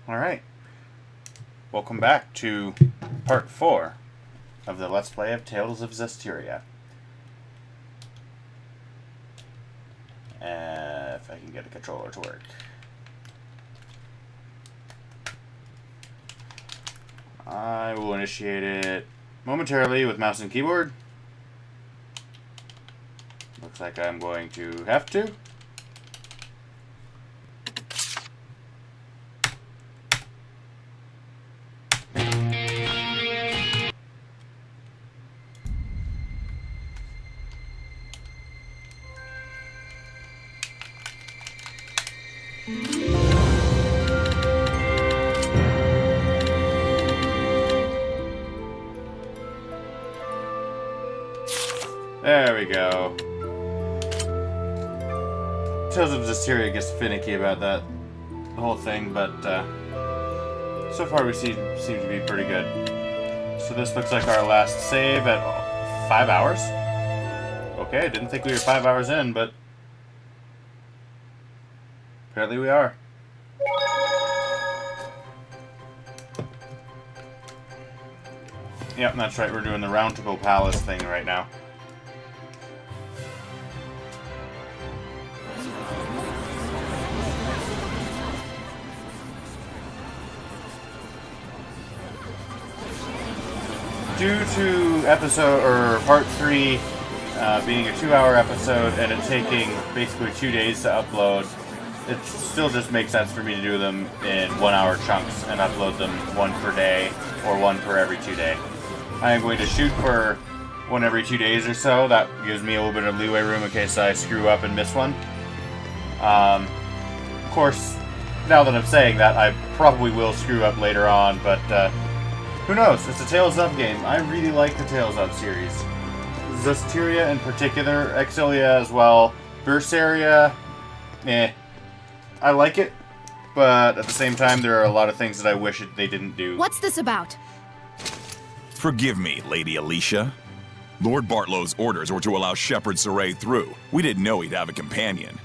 Alright, welcome back to part 4 of the Let's Play of Tales of Zestiria. If I can get a controller to work. I will initiate it momentarily with mouse and keyboard. Looks like I'm going to have to. There we go. Tales of Zestiria gets finicky about that whole thing, but so far we seem to be pretty good. So this looks like our last save at 5 hours. Okay, didn't think we were 5 hours in, but apparently we are. Yep, that's right, we're doing the Roundtable Palace thing right now. Due to part 3 being a 2-hour episode and it taking basically 2 days to upload, it still just makes sense for me to do them in 1-hour chunks and upload them one per day or one per every 2 days. I am going to shoot for one every 2 days or so. That gives me a little bit of leeway room in case I screw up and miss one. Of course, now that I'm saying that, I probably will screw up later on, but who knows? It's a Tales of game. I really like the Tales of series. Zestiria in particular, Exilia as well. Berseria, I like it, but at the same time, there are a lot of things that I wish they didn't do. What's this about? Forgive me, Lady Alicia. Lord Bartlow's orders were to allow Shepherd Saray through. We didn't know he'd have a companion.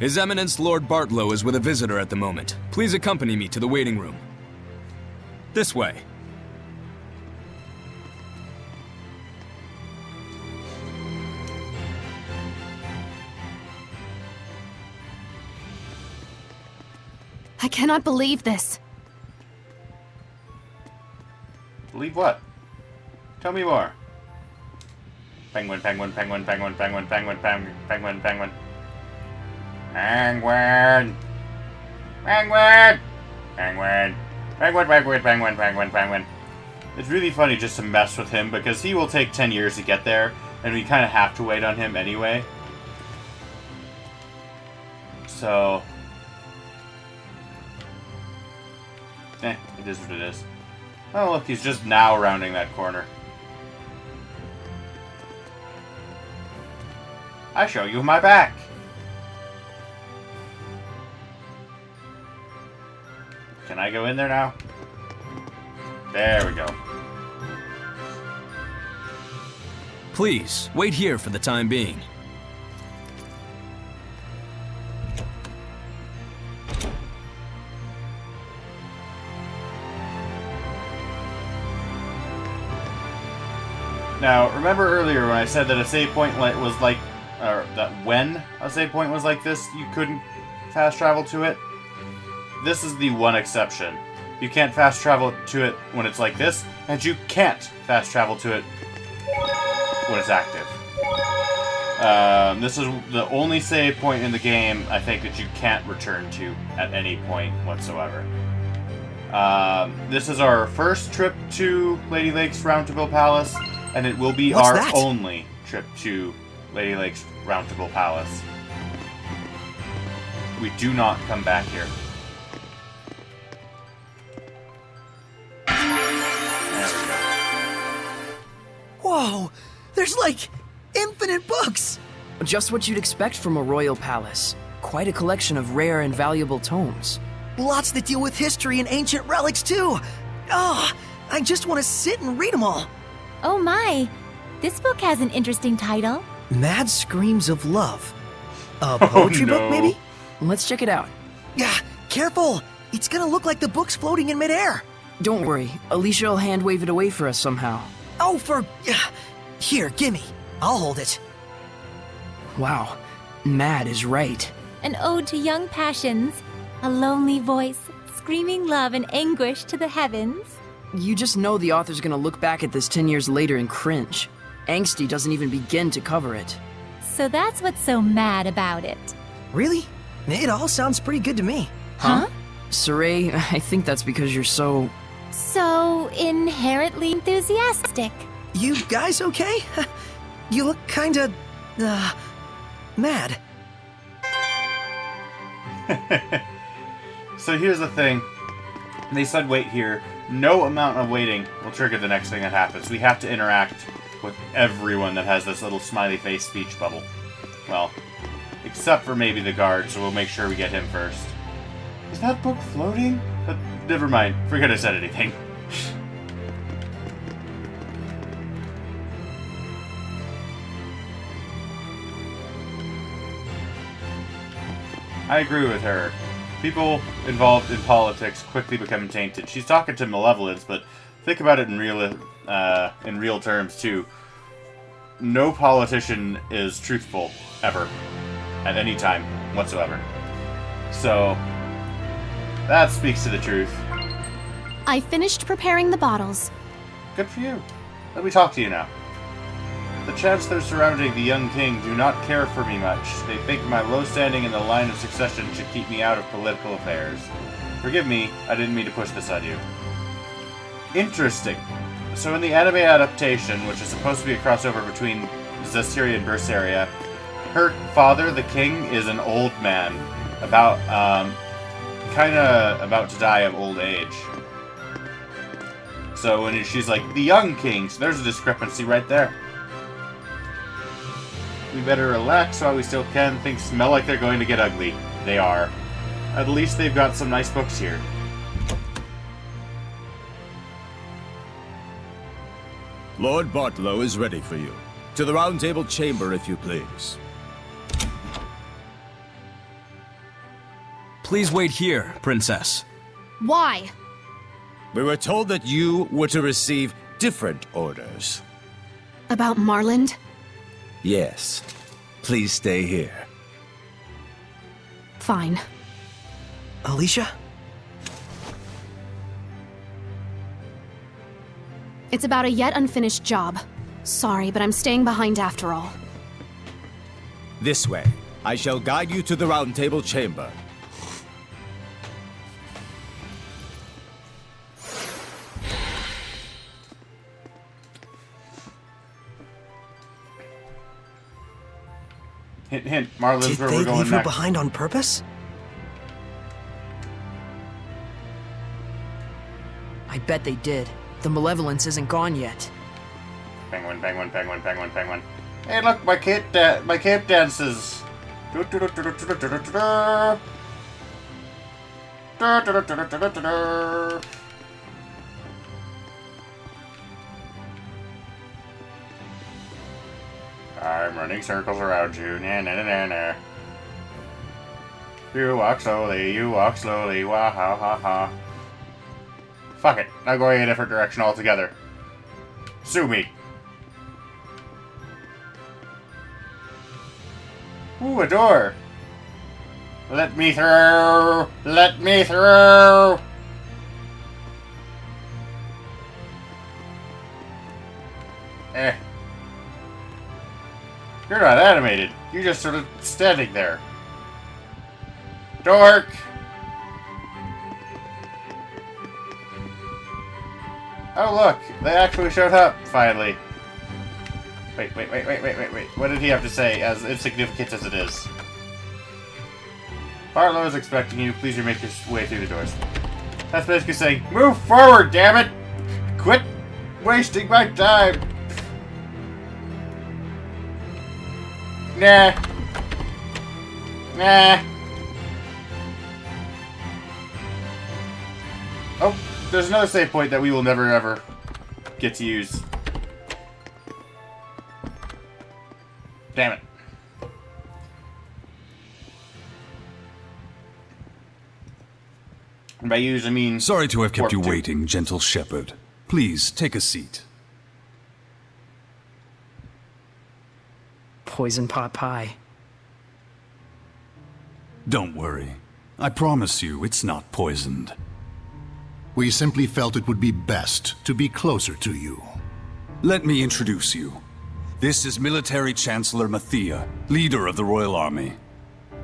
His Eminence Lord Bartlow is with a visitor at the moment. Please accompany me to the waiting room. This way. I cannot believe this. Believe what? Tell me more. Penguin, penguin, penguin, penguin, penguin, penguin, penguin, penguin, penguin. Penguin! Penguin! Penguin! Penguin, penguin, penguin, penguin, penguin. It's really funny just to mess with him because he will take 10 years to get there, and we kind of have to wait on him anyway. So... it is what it is. Oh look, he's just now rounding that corner. I show you my back! Can I go in there now? There we go. Please, wait here for the time being. Now, remember earlier when I said that a save point was like, or that when a save point was like this, you couldn't fast travel to it? This is the one exception. You can't fast travel to it when it's like this, and you can't fast travel to it when it's active. This is the only save point in the game, I think, that you can't return to at any point whatsoever. This is our first trip to Lady Lake's Roundtable Palace, and it will be our only trip to Lady Lake's Roundtable Palace. We do not come back here. There we go. Whoa! There's like infinite books! Just what you'd expect from a royal palace. Quite a collection of rare and valuable tomes. Lots that deal with history and ancient relics too! Oh, I just want to sit and read them all. Oh my! This book has an interesting title. Mad Screams of Love. A poetry book, no. maybe? Let's check it out. Yeah, careful! It's gonna look like the book's floating in midair. Don't worry, Alicia will hand wave it away for us somehow. Oh, Here, gimme. I'll hold it. Wow, Mad is right. An ode to young passions, a lonely voice, screaming love and anguish to the heavens. You just know the author's gonna look back at this 10 years later and cringe. Angsty doesn't even begin to cover it. So that's what's so mad about it. Really? It all sounds pretty good to me. Huh? Saray, I think that's because you're so... So inherently enthusiastic. You guys okay? You look kinda... mad. So here's the thing. They said wait here. No amount of waiting will trigger the next thing that happens. We have to interact with everyone that has this little smiley face speech bubble. Well, except for maybe the guard, so we'll make sure we get him first. Is that book floating? But never mind. Forget I said anything. I agree with her. People involved in politics quickly become tainted. She's talking to malevolence, but think about it in real terms too. No politician is truthful ever, at any time whatsoever. So that speaks to the truth. I finished preparing the bottles. Good for you. Let me talk to you now. The chancellors surrounding the young king do not care for me much. They think my low standing in the line of succession should keep me out of political affairs. Forgive me, I didn't mean to push this on you. Interesting. So in the anime adaptation, which is supposed to be a crossover between Zestiria and Berseria, her father, the king, is an old man. Kinda about to die of old age. So when she's like, the young king, so there's a discrepancy right there. We better relax while we still can. Things smell like they're going to get ugly. They are. At least they've got some nice books here. Lord Bartlow is ready for you. To the Round Table chamber, if you please. Please wait here, Princess. Why? We were told that you were to receive different orders. About Marland? Yes. Please stay here. Fine. Alicia? It's about a yet unfinished job. Sorry, but I'm staying behind after all. This way. I shall guide you to the Round Table chamber. Hint, hint. Marlin's Did where they we're going leave her next. behind on purpose? I bet they did. The malevolence isn't gone yet. Penguin, penguin, penguin, penguin, penguin. Hey, look, my cape dances. I'm running circles around you. Na na na na na. You walk slowly, wah ha ha ha. Fuck it, I'm going a different direction altogether. Sue me. Ooh, a door. Let me through! Let me through! Eh. You're not animated. You're just sort of standing there. Dork! Oh look, they actually showed up, finally. Wait. What did he have to say, as insignificant as it is? Bartlow is expecting you. Please make your way through the doors. That's basically saying, move forward, damn it! Quit wasting my time! Nah. Oh, there's another save point that we will never ever get to use. Damn it. And by use, I mean... Sorry to have kept you warp 2. waiting, gentle shepherd. Please, take a seat. Poison pot pie. Don't worry. I promise you, it's not poisoned. We simply felt it would be best to be closer to you. Let me introduce you. This is Military Chancellor Mathia, leader of the Royal Army.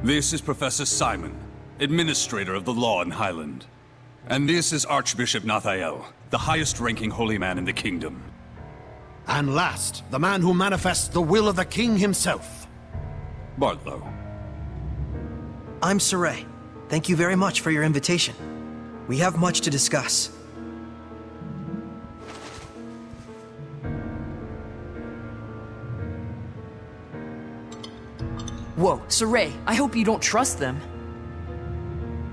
This is Professor Simon, administrator of the law in Highland. And this is Archbishop Nathael, the highest-ranking holy man in the kingdom. And last, the man who manifests the will of the king himself. Bartlow. I'm Saray. Thank you very much for your invitation. We have much to discuss. Whoa, Saray, I hope you don't trust them.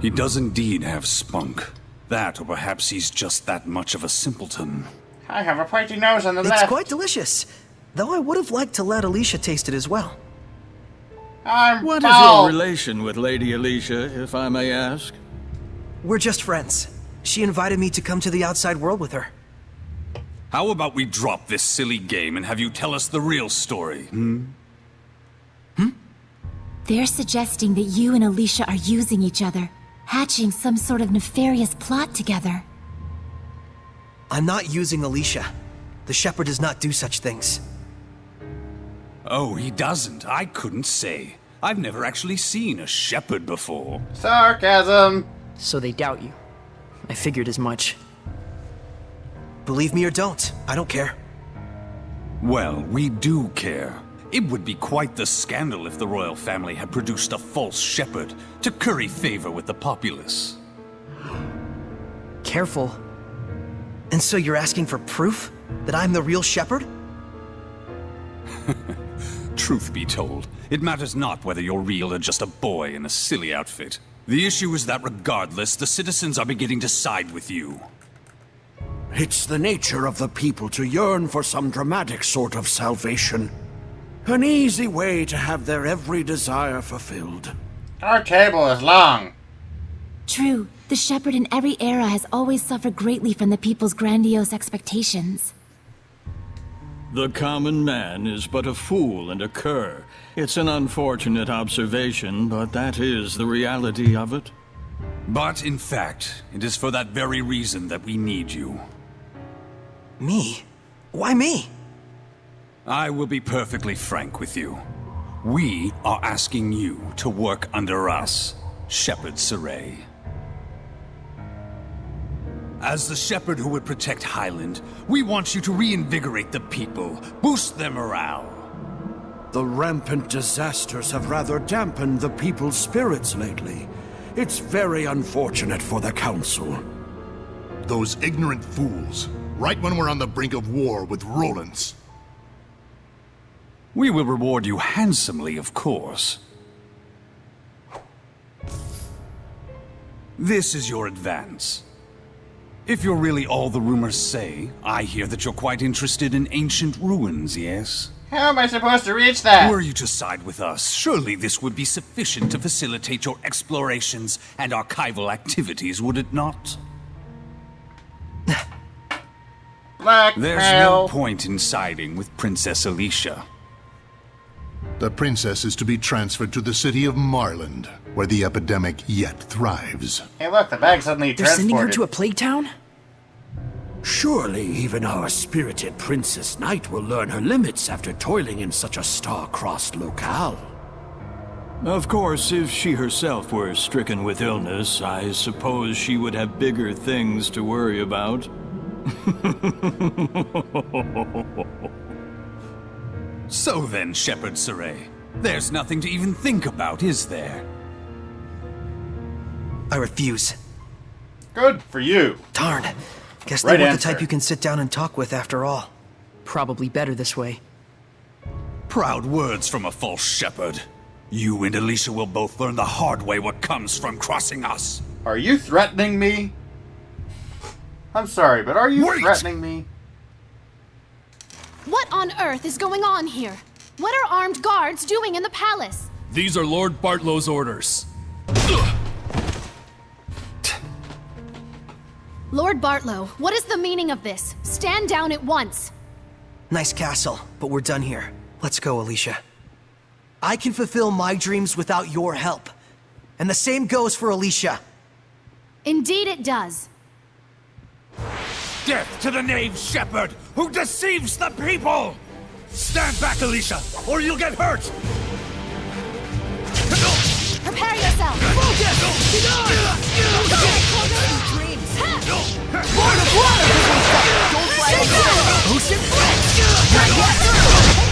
He does indeed have spunk. That, or perhaps he's just that much of a simpleton. I have a pointy nose on the It's left. quite delicious, though I would have liked to let Alicia taste it as well. I'm What is bald. your relation with Lady Alicia, if I may ask? We're just friends. She invited me to come to the outside world with her. How about we drop this silly game and have you tell us the real story, They're suggesting that you and Alicia are using each other, hatching some sort of nefarious plot together. I'm not using Alicia. The Shepherd does not do such things. Oh, he doesn't. I couldn't say. I've never actually seen a shepherd before. Sarcasm. So they doubt you. I figured as much. Believe me or don't, I don't care. Well, we do care. It would be quite the scandal if the royal family had produced a false shepherd to curry favor with the populace. Careful. And so you're asking for proof that I'm the real Shepherd? Truth be told, it matters not whether you're real or just a boy in a silly outfit. The issue is that regardless, the citizens are beginning to side with you. It's the nature of the people to yearn for some dramatic sort of salvation. An easy way to have their every desire fulfilled. Our table is long. True, the shepherd in every era has always suffered greatly from the people's grandiose expectations. The common man is but a fool and a cur. It's an unfortunate observation, but that is the reality of it. But in fact, it is for that very reason that we need you. Me? Why me? I will be perfectly frank with you. We are asking you to work under us, Shepherd Saray. As the shepherd who would protect Highland, we want you to reinvigorate the people, boost their morale. The rampant disasters have rather dampened the people's spirits lately. It's very unfortunate for the Council. Those ignorant fools. Right when we're on the brink of war with Roland's. We will reward you handsomely, of course. This is your advance. If you're really all the rumors say, I hear that you're quite interested in ancient ruins, yes? How am I supposed to reach that? Were you to side with us, surely this would be sufficient to facilitate your explorations and archival activities, would it not? Blackmail. There's no point in siding with Princess Alicia. The princess is to be transferred to the city of Marland, where the epidemic yet thrives. Hey, look, the bag suddenly They're transported. sending her to a plague town? Surely even our spirited Princess Knight will learn her limits after toiling in such a star-crossed locale. Of course, if she herself were stricken with illness, I suppose she would have bigger things to worry about. So then, Shepherd Saray, there's nothing to even think about, is there? I refuse. Good for you. Darn. Guess Right they weren't the answer. type you can sit down and talk with after all. Probably better this way. Proud words from a false shepherd. You and Alicia will both learn the hard way what comes from crossing us. Are you threatening me? I'm sorry, but are you Wait! threatening me? What on earth is going on here? What are armed guards doing in the palace? These are Lord Bartlow's orders. Lord Bartlow, what is the meaning of this? Stand down at once! Nice castle, but we're done here. Let's go, Alicia. I can fulfill my dreams without your help. And the same goes for Alicia. Indeed it does. Death to the knave shepherd who deceives the people! Stand back, Alicia, or you'll get hurt! Prepare yourself!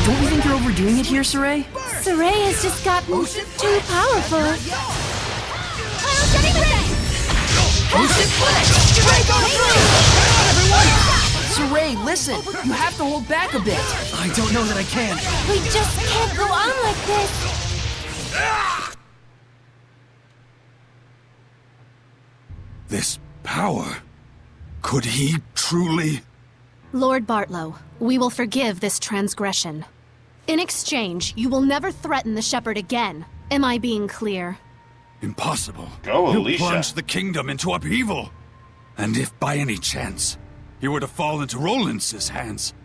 Don't you think you're overdoing it here, Saray? Saray has just gotten too powerful. Saray, listen! You have to hold back a bit. I don't know that I can. We just can't go on like this. This power... Could he truly... Lord Bartlow, we will forgive this transgression. In exchange, you will never threaten the shepherd again. Am I being clear? Impossible. Go, You Alicia. plunged the kingdom into upheaval. And if by any chance he were to fall into Rollins' hands...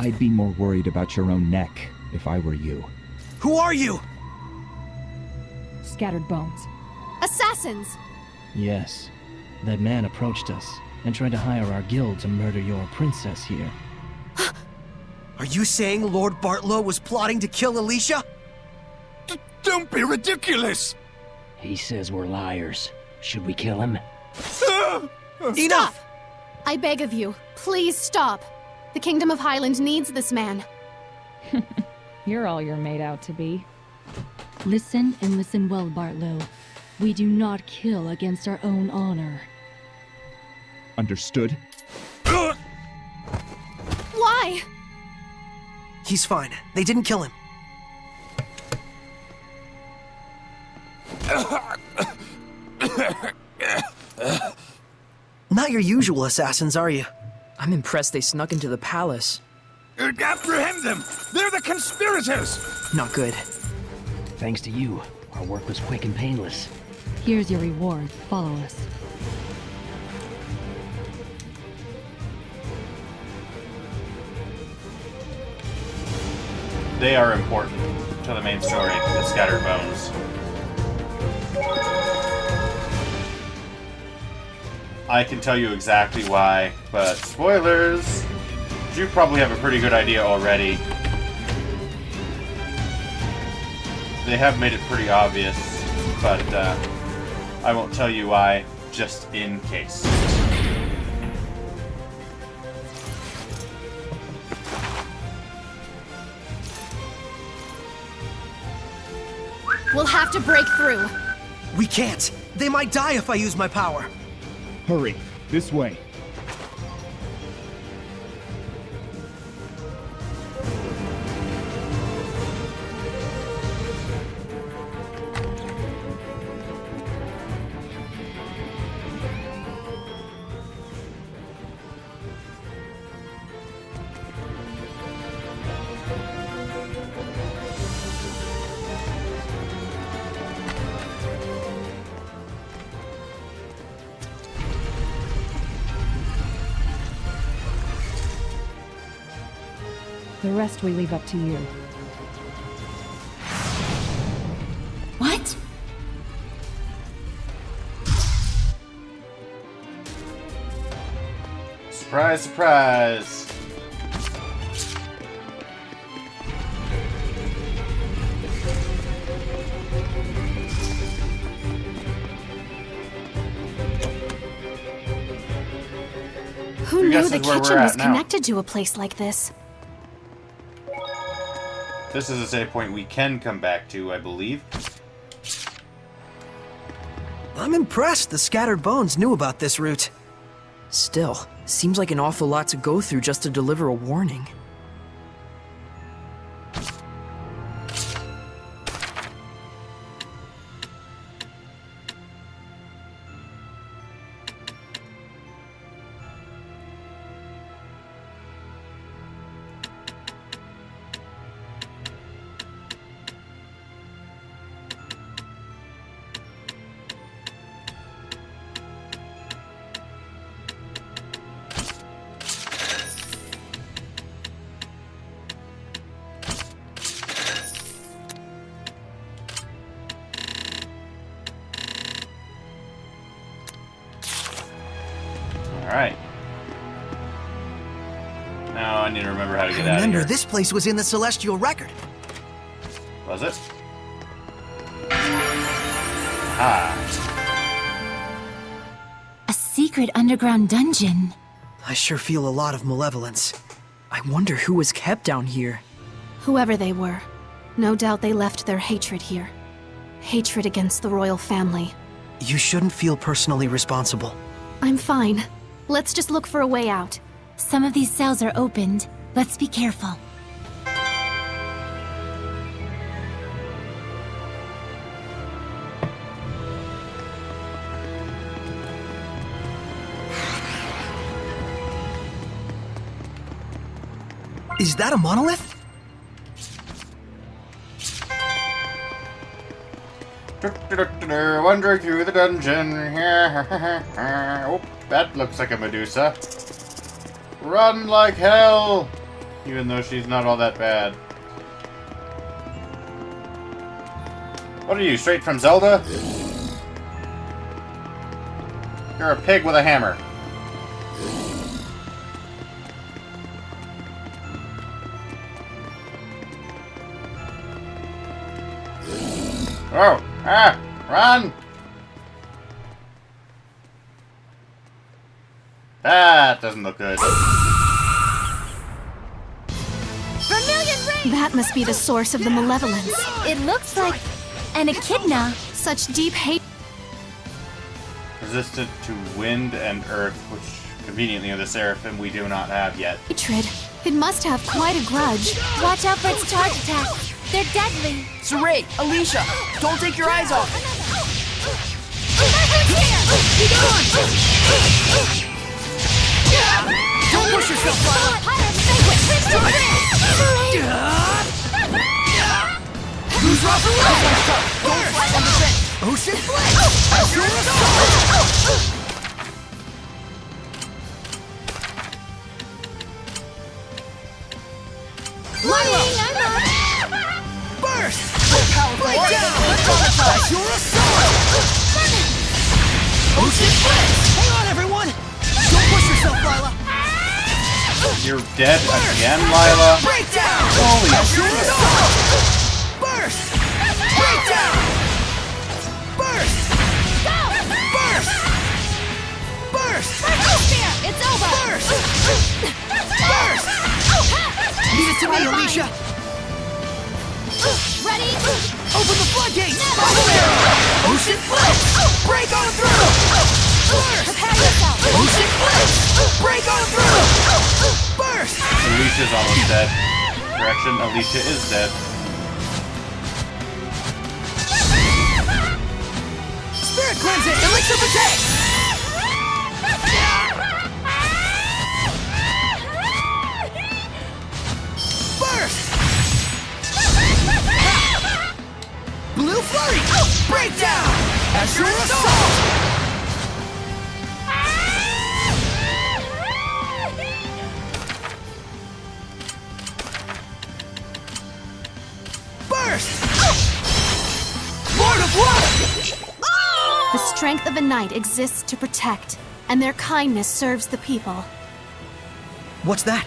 I'd be more worried about your own neck if I were you. Who are you? Scattered bones. Assassins! Yes. That man approached us and tried to hire our guild to murder your princess here. Are you saying Lord Bartlow was plotting to kill Alicia? Don't be ridiculous! He says we're liars. Should we kill him? Enough! I beg of you, please stop. The Kingdom of Highland needs this man. You're all you're made out to be. Listen and listen well, Bartlow. We do not kill against our own honor. Understood? Why? He's fine. They didn't kill him. Not your usual assassins, are you? I'm impressed they snuck into the palace. Apprehend them! They're the conspirators! Not good. Thanks to you, our work was quick and painless. Here's your reward. Follow us. They are important to the main story, the Scattered Bones. I can tell you exactly why, but spoilers! You probably have a pretty good idea already. They have made it pretty obvious, but I won't tell you why, just in case. We'll have to break through. We can't. They might die if I use my power. Hurry, this way. The rest we leave up to you. What? Surprise, surprise! Who knew the guesses where we're kitchen was at now? connected to a place like this? This is a save point we can come back to, I believe. I'm impressed the Scattered Bones knew about this route. Still, seems like an awful lot to go through just to deliver a warning. Alright. Now I need to remember how to get out of Remember, here. this place was in the Celestial Record. Was it? Ah. A secret underground dungeon. I sure feel a lot of malevolence. I wonder who was kept down here. Whoever they were, no doubt they left their hatred here. Hatred against the royal family. You shouldn't feel personally responsible. I'm fine. Let's just look for a way out. Some of these cells are opened. Let's be careful. Is that a monolith? Wandering through the dungeon. Oh, that looks like a Medusa. Run like hell! Even though she's not all that bad. What are you, straight from Zelda? You're a pig with a hammer. Oh! Ah! Run! That doesn't look good. That must be the source of the malevolence. It looks like an echidna. Such deep hate. Resistant to wind and earth, which conveniently are the seraphim we do not have yet. Hatred. It must have quite a grudge. Watch out for its charge attack. They're deadly. Saray, Alicia, don't take your eyes off it. Don't push yourself, Lila. Who's rough? Don't fly on the fence. Ocean Blitz! Azure Assault! Lila! Burst! Powerful right down! Azure Assault! Ocean Blitz! Hang on, everyone! Don't push yourself, Lila! You're dead again, Lila? Breakdown! Holy Azure shit! Assault! Burst! Breakdown! Burst! Go! Burst! Burst! It's over. Burst! Burst! Leave it to me, Alicia! Ready? Open the floodgates! Bubble arrow! Ocean Blitz! Break on through! Burst! Prepare yourself. Ocean Blitz! Break on through! Burst! Alicia's almost dead. Correction, Alicia is dead. Spirit Cleansing! Elixir Protect! Burst! Blue Flurry! Breakdown! Azure Assault! Burst! Lord of Water! The strength of a knight exists to protect, and their kindness serves the people. What's that?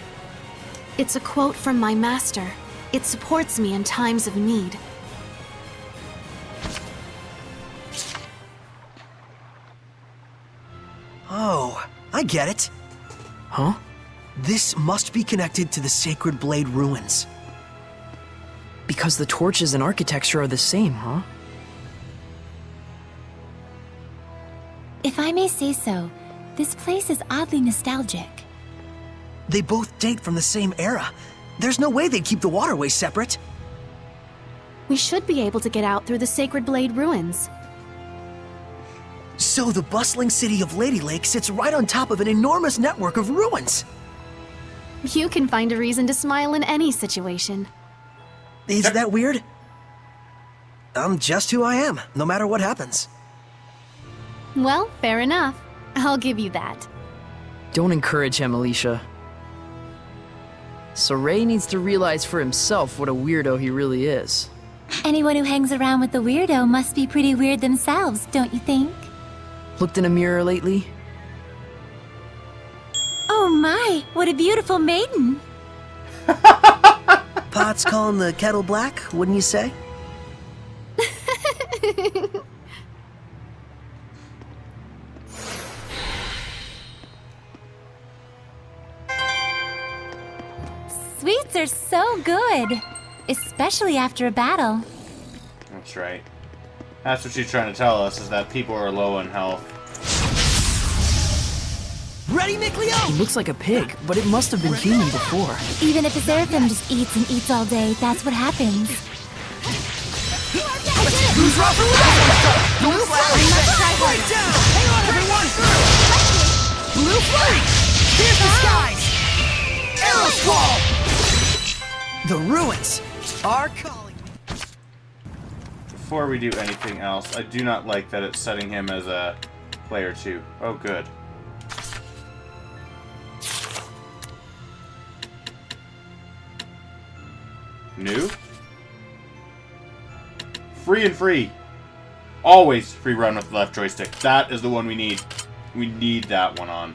It's a quote from my master. It supports me in times of need. Oh, I get it. Huh? This must be connected to the Sacred Blade ruins. Because the torches and architecture are the same, huh? If I may say so, this place is oddly nostalgic. They both date from the same era. There's no way they'd keep the waterways separate. We should be able to get out through the Sacred Blade ruins. So the bustling city of Lady Lake sits right on top of an enormous network of ruins. You can find a reason to smile in any situation. Is that weird? I'm just who I am, no matter what happens. Well, fair enough. I'll give you that. Don't encourage him, Alicia. Saray needs to realize for himself what a weirdo he really is. Anyone who hangs around with the weirdo must be pretty weird themselves, don't you think? Looked in a mirror lately? My, what a beautiful maiden. Pot's calling the kettle black, wouldn't you say? Sweets are so good, especially after a battle. That's right. That's what she's trying to tell us, is that people are low in health. Ready, Mikleo? He looks like a pig, but it must have been human before. Even if a seraphim just eats and eats all day, that's what happens. Who's Robert? Blue flag! Right down! Hang on, everyone! Blue flag! Here's the skies! Arrow squall! The ruins are calling. Before we do anything else, I do not like that it's setting him as a player 2. Oh, good. New? Free and free. Always free run with the left joystick. That is the one we need. We need that one on.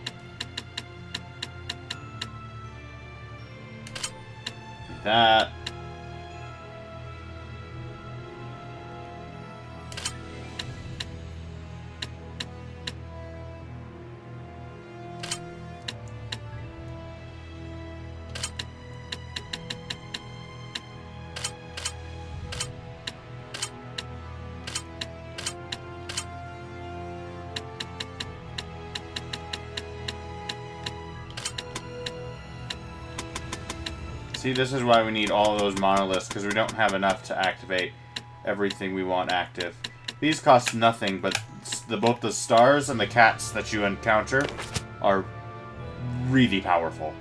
That. See, this is why we need all those monoliths, because we don't have enough to activate everything we want active. These cost nothing, but both the stars and the cats that you encounter are really powerful.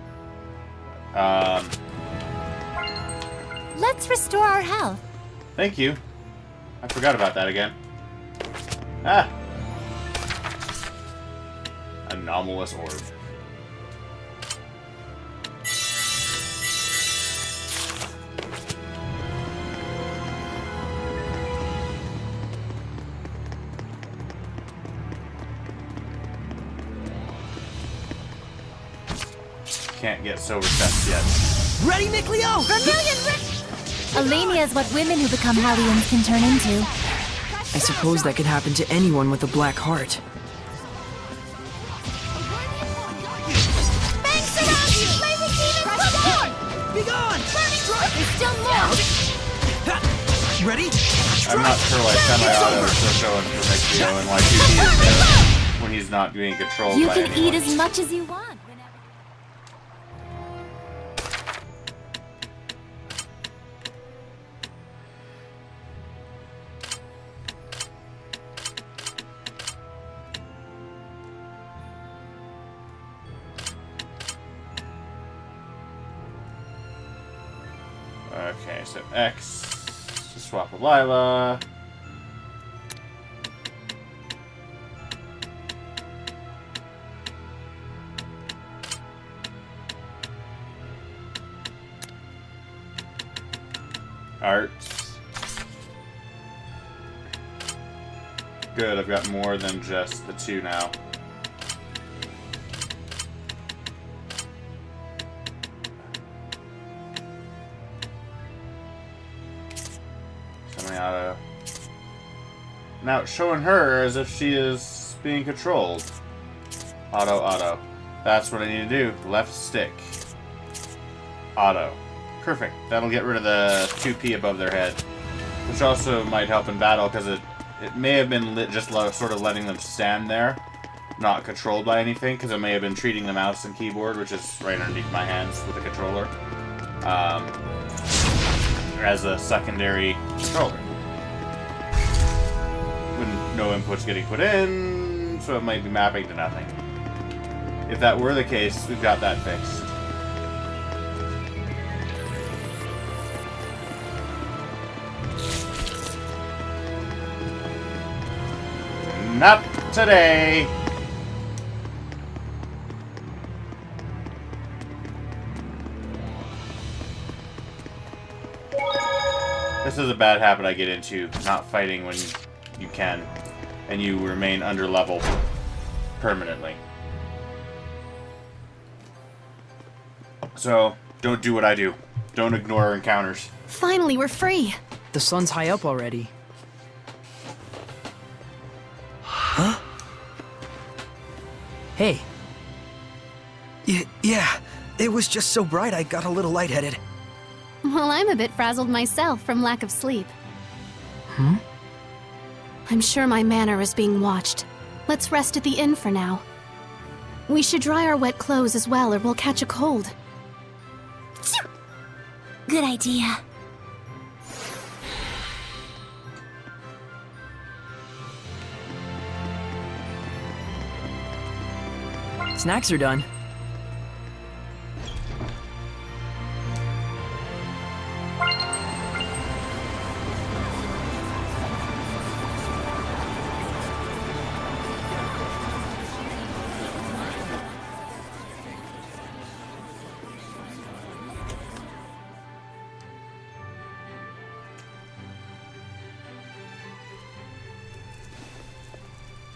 Let's restore our health. Thank you. I forgot about that again. Ah! Anomalous orb. Can't get silver chests yet. Ready, Mikleo? Alenia is what women who become Hellions can turn into. I suppose that could happen to anyone with a black heart. Banks around you! Blazing demons, come on! Be gone! There's still more! Ready? I'm not sure why semi-auto is so showing for Mikleo and why 2P is there when he's not being controlled You by can anyone. eat as much as you want. Okay, so X to swap with Lila. Arts. Good, I've got more than just the 2 now. Semi-auto. Now it's showing her as if she is being controlled. Auto, auto. That's what I need to do. Left stick. Auto. Perfect. That'll get rid of the 2P above their head. Which also might help in battle, because it may have been just sort of letting them stand there, not controlled by anything, because it may have been treating the mouse and keyboard, which is right underneath my hands with the controller, as a secondary controller. When no input's getting put in, so it might be mapping to nothing. If that were the case, we've got that fixed. Not today! This is a bad habit I get into, not fighting when you can, and you remain under level permanently. So, don't do what I do. Don't ignore encounters. Finally, we're free. The sun's high up already. Huh? Hey. Yeah, it was just so bright I got a little lightheaded. Well, I'm a bit frazzled myself from lack of sleep. Hmm? I'm sure my manor is being watched. Let's rest at the inn for now. We should dry our wet clothes as well, or we'll catch a cold. Good idea. Snacks are done.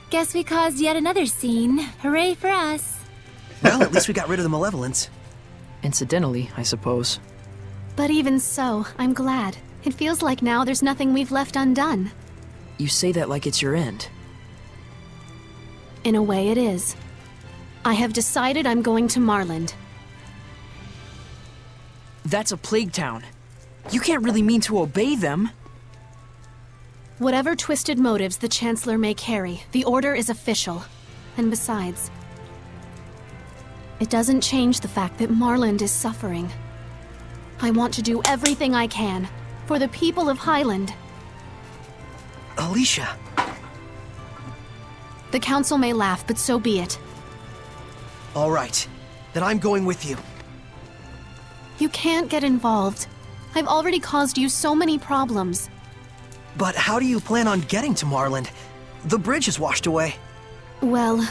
Guess we caused yet another scene. Hooray for us. Well, at least we got rid of the malevolence. Incidentally, I suppose. But even so, I'm glad. It feels like now there's nothing we've left undone. You say that like it's your end. In a way, it is. I have decided I'm going to Marland. That's a plague town. You can't really mean to obey them. Whatever twisted motives the Chancellor may carry, the order is official. And besides, it doesn't change the fact that Marland is suffering. I want to do everything I can for the people of Highland. Alicia. The Council may laugh, but so be it. All right. Then I'm going with you. You can't get involved. I've already caused you so many problems. But how do you plan on getting to Marland? The bridge is washed away. Well,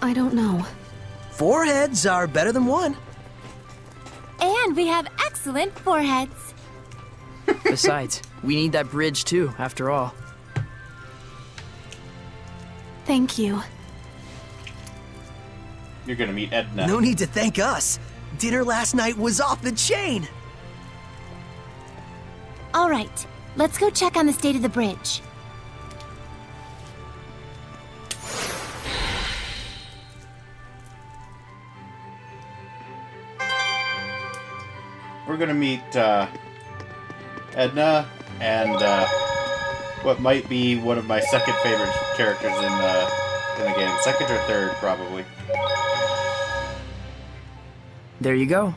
I don't know. 4 heads are better than 1. And we have excellent foreheads. Besides, we need that bridge too, after all. Thank you. You're gonna meet Edna. No need to thank us. Dinner last night was off the chain. All right, let's go check on the state of the bridge. We're gonna meet Edna and what might be one of my second favorite characters in the game. Second or third, probably. There you go.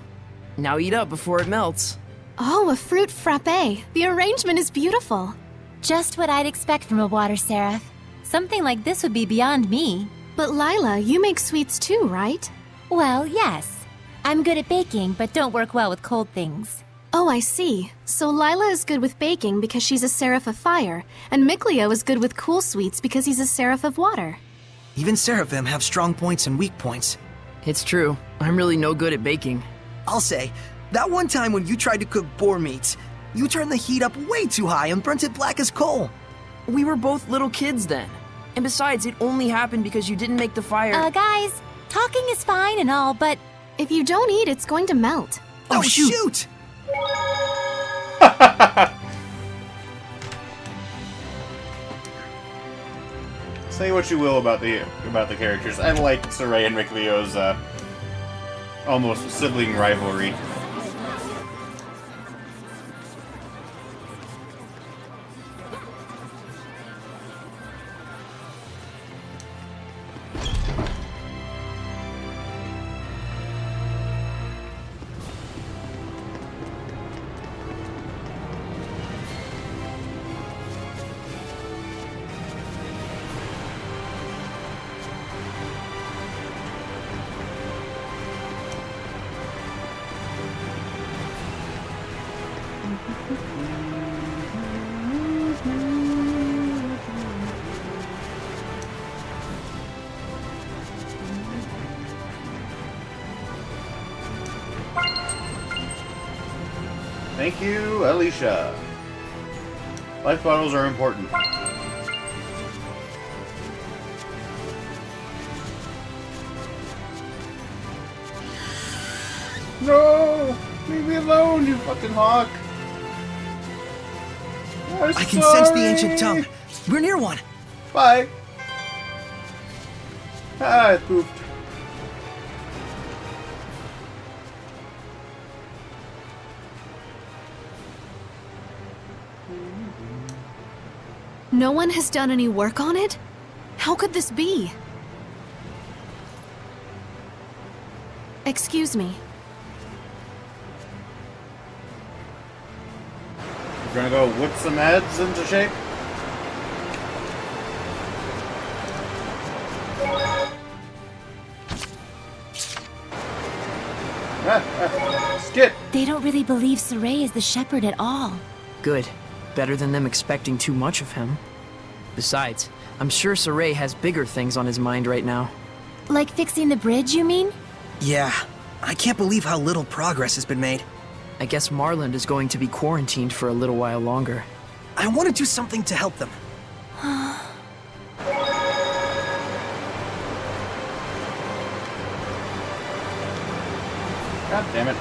Now eat up before it melts. Oh, a fruit frappe. The arrangement is beautiful. Just what I'd expect from a water seraph. Something like this would be beyond me. But Lila, you make sweets too, right? Well, yes. I'm good at baking, but don't work well with cold things. Oh, I see. So Lila is good with baking because she's a seraph of fire, and Mikleo is good with cool sweets because he's a seraph of water. Even seraphim have strong points and weak points. It's true. I'm really no good at baking. I'll say, that one time when you tried to cook boar meats, you turned the heat up way too high and burnt it black as coal. We were both little kids then. And besides, it only happened because you didn't make the fire. Guys, talking is fine and all, but if you don't eat, it's going to melt. Oh, shoot! Say what you will about the characters. I like Saray and Mikleo's almost sibling rivalry. Thank you, Alicia. Life bottles are important. No! Leave me alone, you fucking hawk! I can sense the ancient tongue. We're near one. Bye! Ah, I pooped. No one has done any work on it? How could this be? Excuse me. We're gonna go whip some heads into shape. Skip! They don't really believe Saray is the shepherd at all. Good. Better than them expecting too much of him. Besides, I'm sure Saray has bigger things on his mind right now. Like fixing the bridge, you mean? Yeah. I can't believe how little progress has been made. I guess Marland is going to be quarantined for a little while longer. I want to do something to help them. God damn it.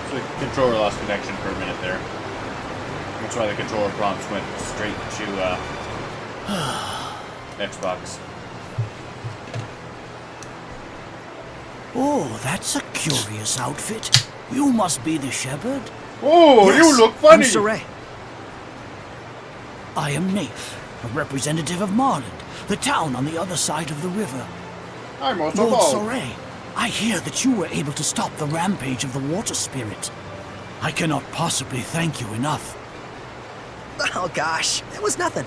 So the controller lost connection for a minute there. That's why the controller prompts went straight to Xbox. Oh, that's a curious outfit. You must be the shepherd. Oh, Yes, you look funny! I'm Saray. I am Naif, a representative of Marland, the town on the other side of the river. I'm also Lord bald. Saray, I hear that you were able to stop the rampage of the water spirit. I cannot possibly thank you enough. Oh gosh, that was nothing.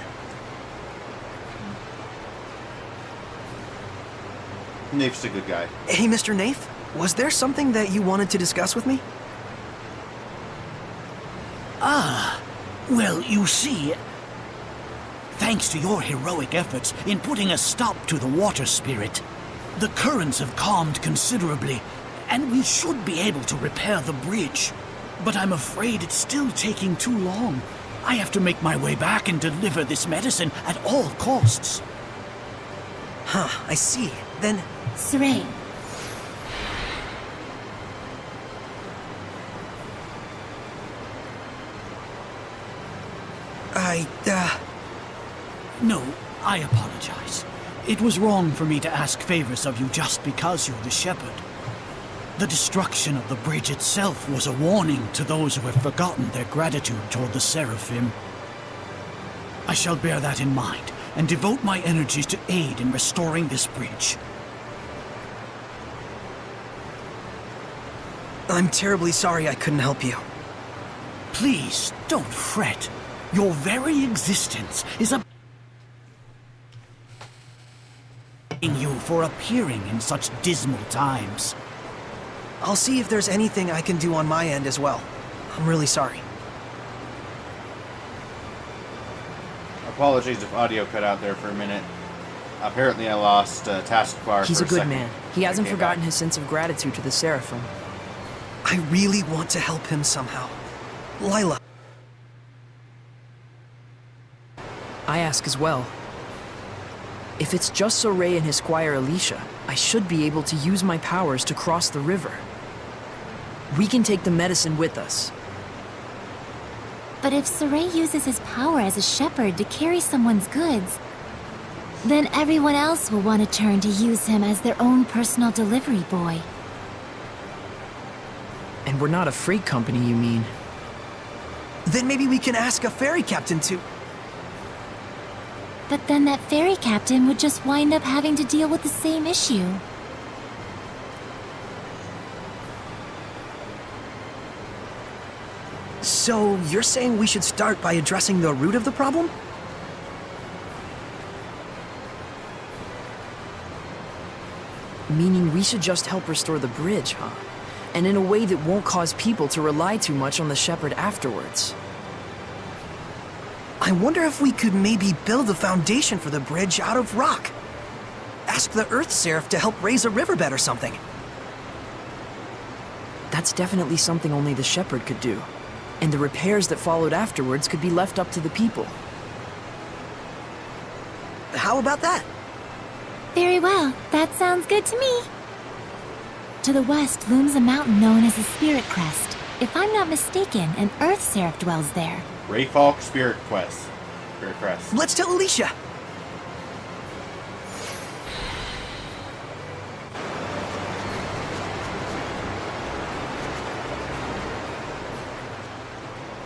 Naif's a good guy. Hey, Mr. Naif, was there something that you wanted to discuss with me? Ah, well, you see, thanks to your heroic efforts in putting a stop to the water spirit, the currents have calmed considerably, and we should be able to repair the bridge. But I'm afraid it's still taking too long. I have to make my way back and deliver this medicine at all costs. Huh, I see. Then... Saray. No, I apologize. It was wrong for me to ask favors of you just because you're the shepherd. The destruction of the bridge itself was a warning to those who have forgotten their gratitude toward the Seraphim. I shall bear that in mind and devote my energies to aid in restoring this bridge. I'm terribly sorry I couldn't help you. Please, don't fret. Your very existence is a you for appearing in such dismal times. I'll see if there's anything I can do on my end as well. I'm really sorry. Apologies if audio cut out there for a minute. Apparently I lost taskbar He's for a good second. man. He hasn't came forgotten back. his sense of gratitude to the Seraphim. I really want to help him somehow. Lila. I ask as well. If it's just Saray and his squire Alicia, I should be able to use my powers to cross the river. We can take the medicine with us. But if Saray uses his power as a shepherd to carry someone's goods, then everyone else will want to turn to use him as their own personal delivery boy. And we're not a freight company, you mean? Then maybe we can ask a ferry captain to... But then that ferry captain would just wind up having to deal with the same issue. So, you're saying we should start by addressing the root of the problem? Meaning we should just help restore the bridge, huh? And in a way that won't cause people to rely too much on the shepherd afterwards. I wonder if we could maybe build a foundation for the bridge out of rock. Ask the Earth Seraph to help raise a riverbed or something. That's definitely something only the shepherd could do. And the repairs that followed afterwards could be left up to the people. How about that? Very well. That sounds good to me. To the west looms a mountain known as the Spirit Crest. If I'm not mistaken, an Earth Seraph dwells there. Rayfalk Spirit Quest. Spirit Crest. Let's tell Alicia.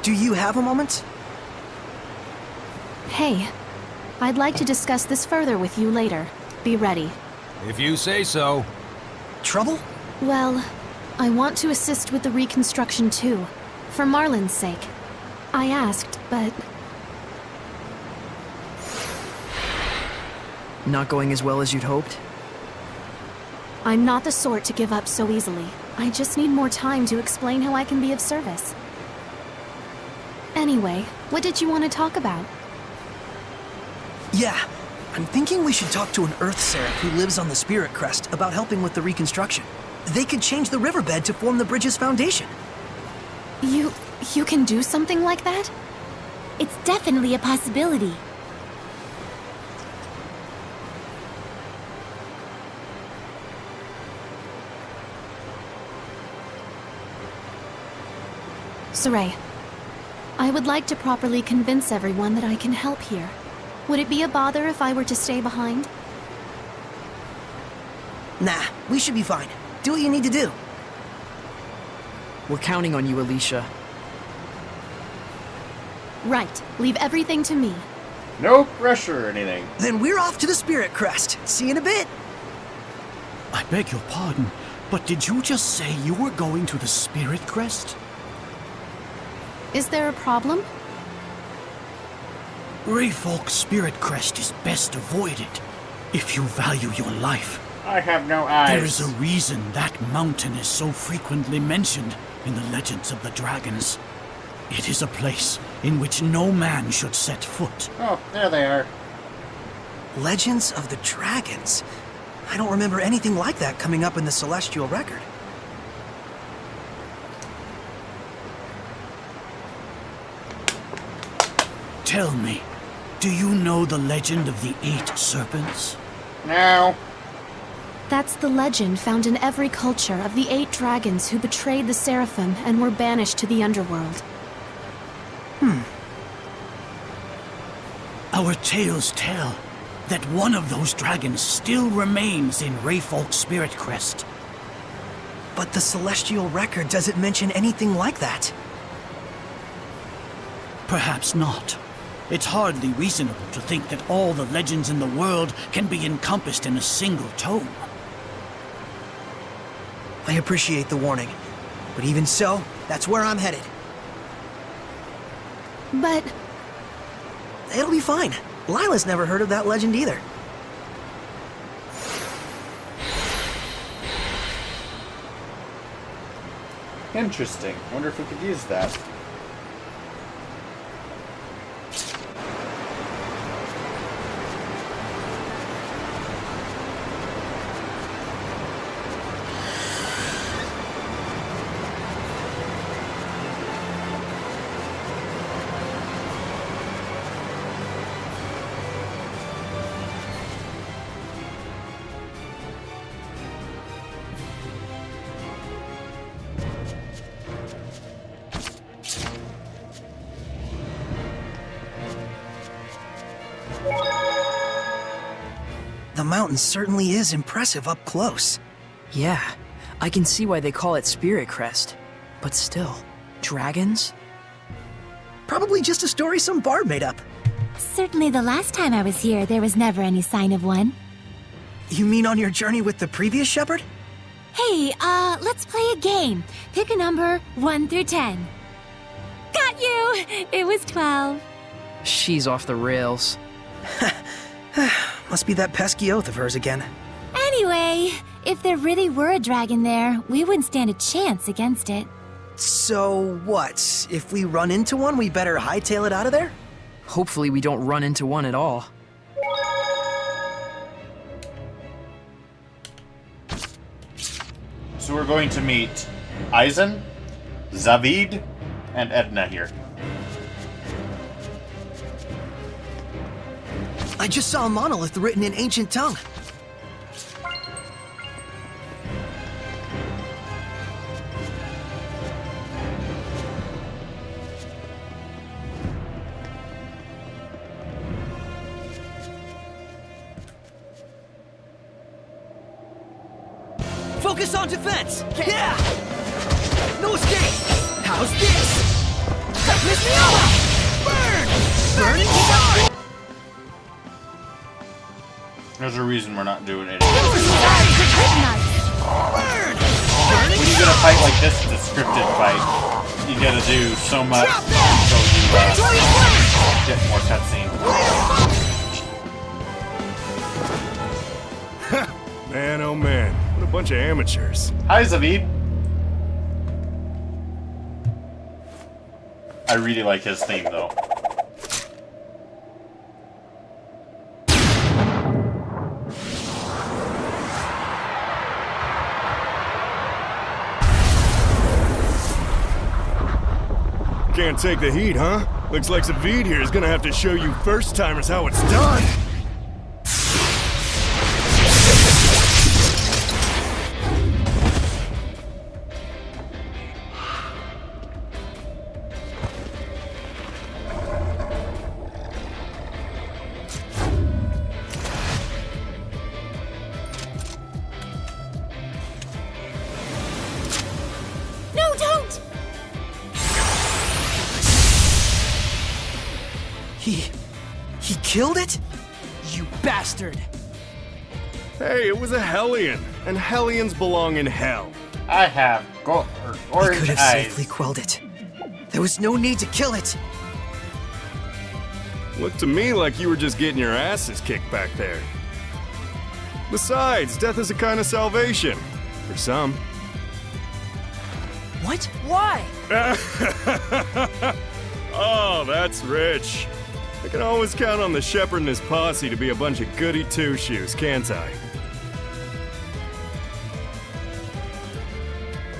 Do you have a moment? Hey, I'd like to discuss this further with you later. Be ready. If you say so. Trouble? Well, I want to assist with the reconstruction too, for Marlin's sake. I asked, but... Not going as well as you'd hoped? I'm not the sort to give up so easily. I just need more time to explain how I can be of service. Anyway, what did you want to talk about? Yeah, I'm thinking we should talk to an Earth Seraph who lives on the Spirit Crest about helping with the reconstruction. They could change the riverbed to form the bridge's foundation. You can do something like that? It's definitely a possibility. Saray, I would like to properly convince everyone that I can help here. Would it be a bother if I were to stay behind? Nah, we should be fine. Do what you need to do. We're counting on you, Alicia. Right. Leave everything to me. No pressure or anything. Then we're off to the Spirit Crest. See you in a bit. I beg your pardon, but did you just say you were going to the Spirit Crest? Is there a problem? Rayfalk's Spirit Crest is best avoided if you value your life. I have no eyes. There is a reason that mountain is so frequently mentioned in the legends of the dragons. It is a place in which no man should set foot. Oh, there they are. Legends of the Dragons? I don't remember anything like that coming up in the Celestial Record. Tell me, do you know the legend of the 8 serpents? No. That's the legend found in every culture of the 8 dragons who betrayed the Seraphim and were banished to the underworld. Our tales tell that one of those dragons still remains in Rayfalk's Spirit Crest. But the Celestial Record doesn't mention anything like that. Perhaps not. It's hardly reasonable to think that all the legends in the world can be encompassed in a single tome. I appreciate the warning, but even so, that's where I'm headed. But... It'll be fine. Lila's never heard of that legend either. Interesting. Wonder if we could use that. The mountain certainly is impressive up close. Yeah, I can see why they call it Spirit Crest. But still, dragons? Probably just a story some bard made up. Certainly the last time I was here, there was never any sign of one. You mean on your journey with the previous shepherd? Hey, let's play a game. Pick a number 1 through 10. Got you! It was 12. She's off the rails. Must be that pesky oath of hers again. Anyway, if there really were a dragon there, we wouldn't stand a chance against it. So what? If we run into one, we better hightail it out of there? Hopefully we don't run into one at all. So we're going to meet Eisen, Zavid, and Edna here. I just saw a monolith written in ancient tongue. Focus on defense! Yeah! No escape! How's this? Miss me out! Burn! Burning star! There's a reason we're not doing it. Burn! When you get a fight like this, it's a scripted fight. You gotta do so much until you get more cutscene. Man, oh man, what a bunch of amateurs. Hi, Zavid. I really like his theme, though. Can't take the heat, huh? Looks like Zavid here is gonna have to show you first-timers how it's done. No, don't! He killed it? You bastard! Hey, it was a Hellion, and Hellions belong in hell. I have He orange could have eyes. safely quelled it. There was no need to kill it. Looked to me like you were just getting your asses kicked back there. Besides, death is a kind of salvation. For some. What? Why? Oh, that's rich. I can always count on the shepherd and his posse to be a bunch of goody two-shoes, can't I?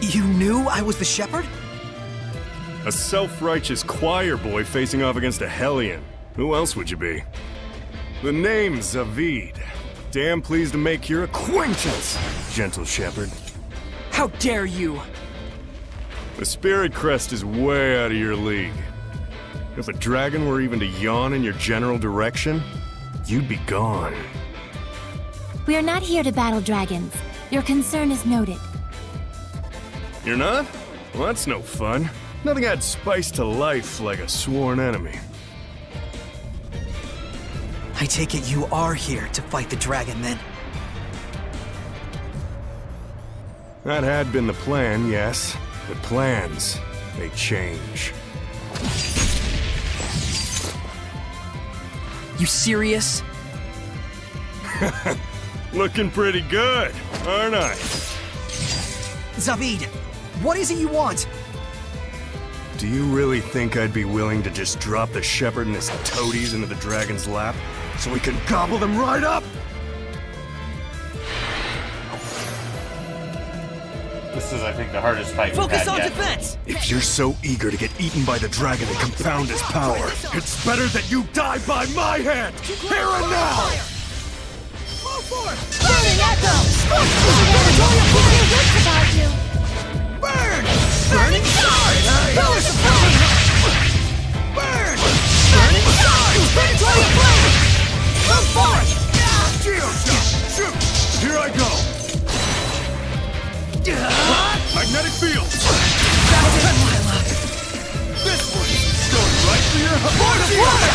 You knew I was the shepherd? A self-righteous choir boy facing off against a Hellion. Who else would you be? The name's Zavid. Damn pleased to make your acquaintance, gentle shepherd. How dare you! The Spirit Crest is way out of your league. If a dragon were even to yawn in your general direction, you'd be gone. We are not here to battle dragons. Your concern is noted. You're not? Well, that's no fun. Nothing adds spice to life like a sworn enemy. I take it you are here to fight the dragon, then? That had been the plan, yes. But plans, they change. You serious? Looking pretty good, aren't I? Zavid, what is it you want? Do you really think I'd be willing to just drop the shepherd and his toadies into the dragon's lap so we can gobble them right up? This is, I think, the hardest fight we've Focus had on yet. defense! If you're so eager to get eaten by the dragon and confound his power, it's better that you die by my hand, here and now! Burning echo! Burning wits about you! Burn! Burning stars! Pillars of flame! Burn! Burning stars! Predatory flame! Come forth! Geoshock! Shoot! Here I go! Magnetic field! This one! Going right for your heart! Lord of Water!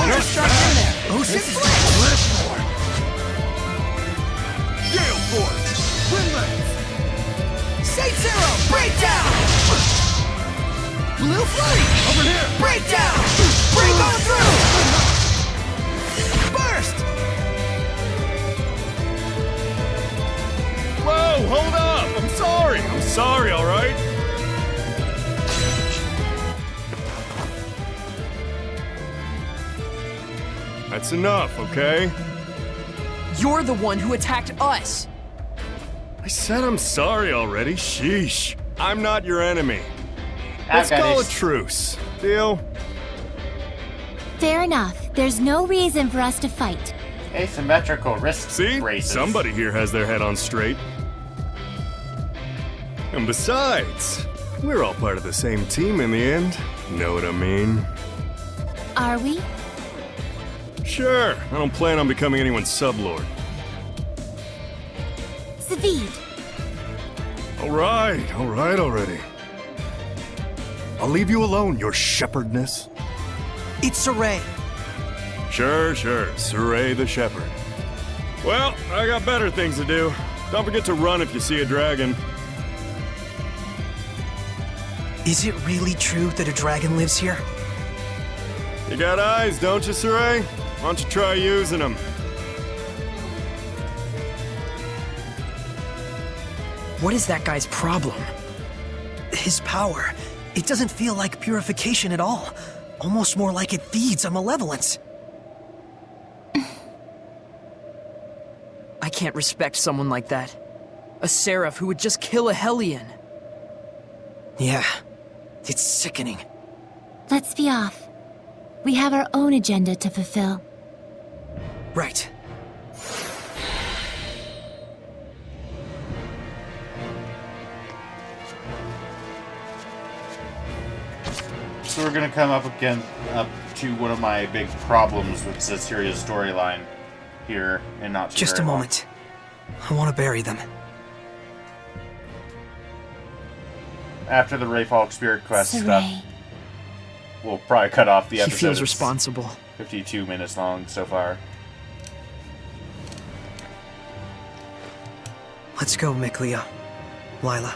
You're stuck in there! Ocean Flame! Gale Force! Windlands! Saint Zero! Breakdown! Blue Flame! Over here! Breakdown! Break on through! Burst! Whoa, hold up! I'm sorry, alright? That's enough, okay? You're the one who attacked us! I said I'm sorry already, sheesh. I'm not your enemy. Ah, Let's call a guys. truce. Deal? Fair enough. There's no reason for us to fight. Asymmetrical wrist See? braces. Somebody here has their head on straight. And besides, we're all part of the same team in the end. Know what I mean? Are we? Sure, I don't plan on becoming anyone's sublord. Zavid, Alright already. I'll leave you alone, your shepherdness. It's Saray. Sure, Saray the Shepherd. Well, I got better things to do. Don't forget to run if you see a dragon. Is it really true that a dragon lives here? You got eyes, don't you, Saray? Why don't you try using them? What is that guy's problem? His power. It doesn't feel like purification at all. Almost more like it feeds on malevolence. I can't respect someone like that. A seraph who would just kill a Hellion. Yeah, it's sickening. Let's be off. We have our own agenda to fulfill. Right. So we're gonna come up to one of my big problems with Zestiria's storyline here, and not too Just a very long. moment. I want to bury them. After the Rayfalk Spirit Quest Saray. stuff, we'll probably cut off the He episode. feels It's responsible. 52 minutes long so far. Let's go, Miklia. Lila.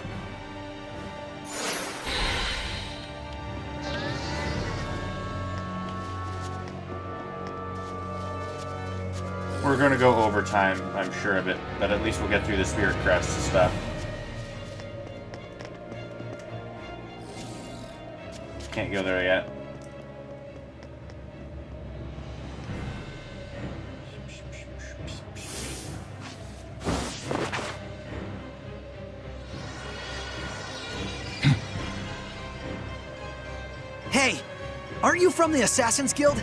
We're going to go overtime, I'm sure of it, but at least we'll get through the Spirit Crest stuff. Can't go there yet. Hey! Aren't you from the Assassin's Guild?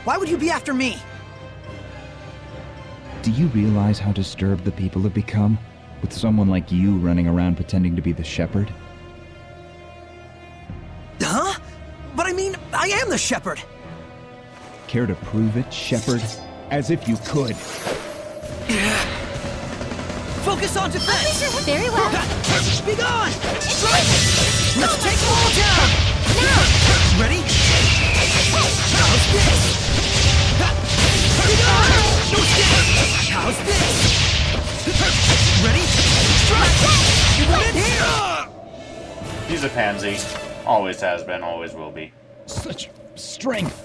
Why would you be after me? Do you realize how disturbed the people have become? With someone like you running around pretending to be the shepherd? Huh? But I mean, I am the shepherd! Care to prove it, shepherd? As if you could. Focus on defense! Very well. Be gone! Strike! Let's take them all down! Now! Ready? How's this? Be gone! No escape! How's this? Ready? Strike! You want it here! He's a pansy. Always has been, always will be. Such strength!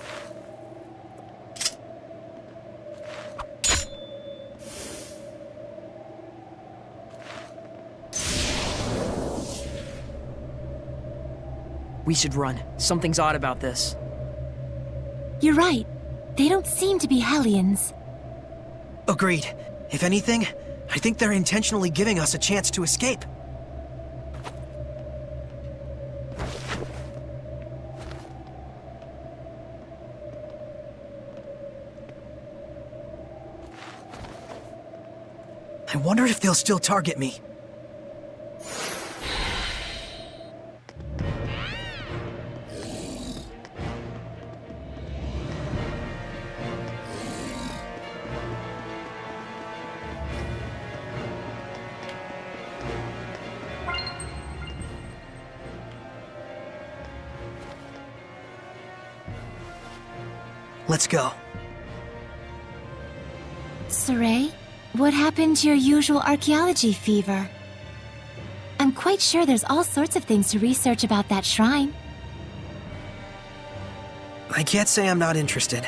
We should run. Something's odd about this. You're right. They don't seem to be Hellions. Agreed. If anything, I think they're intentionally giving us a chance to escape. I wonder if they'll still target me. Let's go. Saray, what happened to your usual archaeology fever? I'm quite sure there's all sorts of things to research about that shrine. I can't say I'm not interested.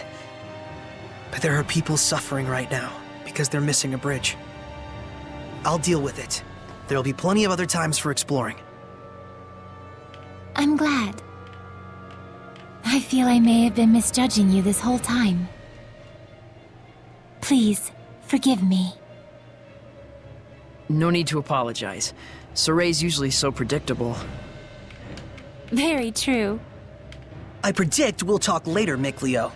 But there are people suffering right now because they're missing a bridge. I'll deal with it. There'll be plenty of other times for exploring. I'm glad. I feel I may have been misjudging you this whole time. Please, forgive me. No need to apologize. Saray's usually so predictable. Very true. I predict we'll talk later, Mikleo.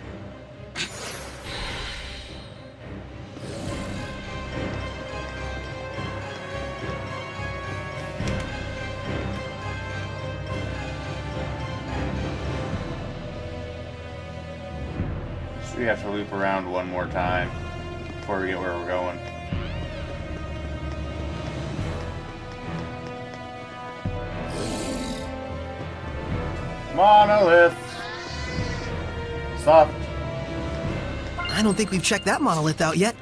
So we have to loop around one more time before we get where we're going. Monolith. Stop. I don't think we've checked that monolith out yet.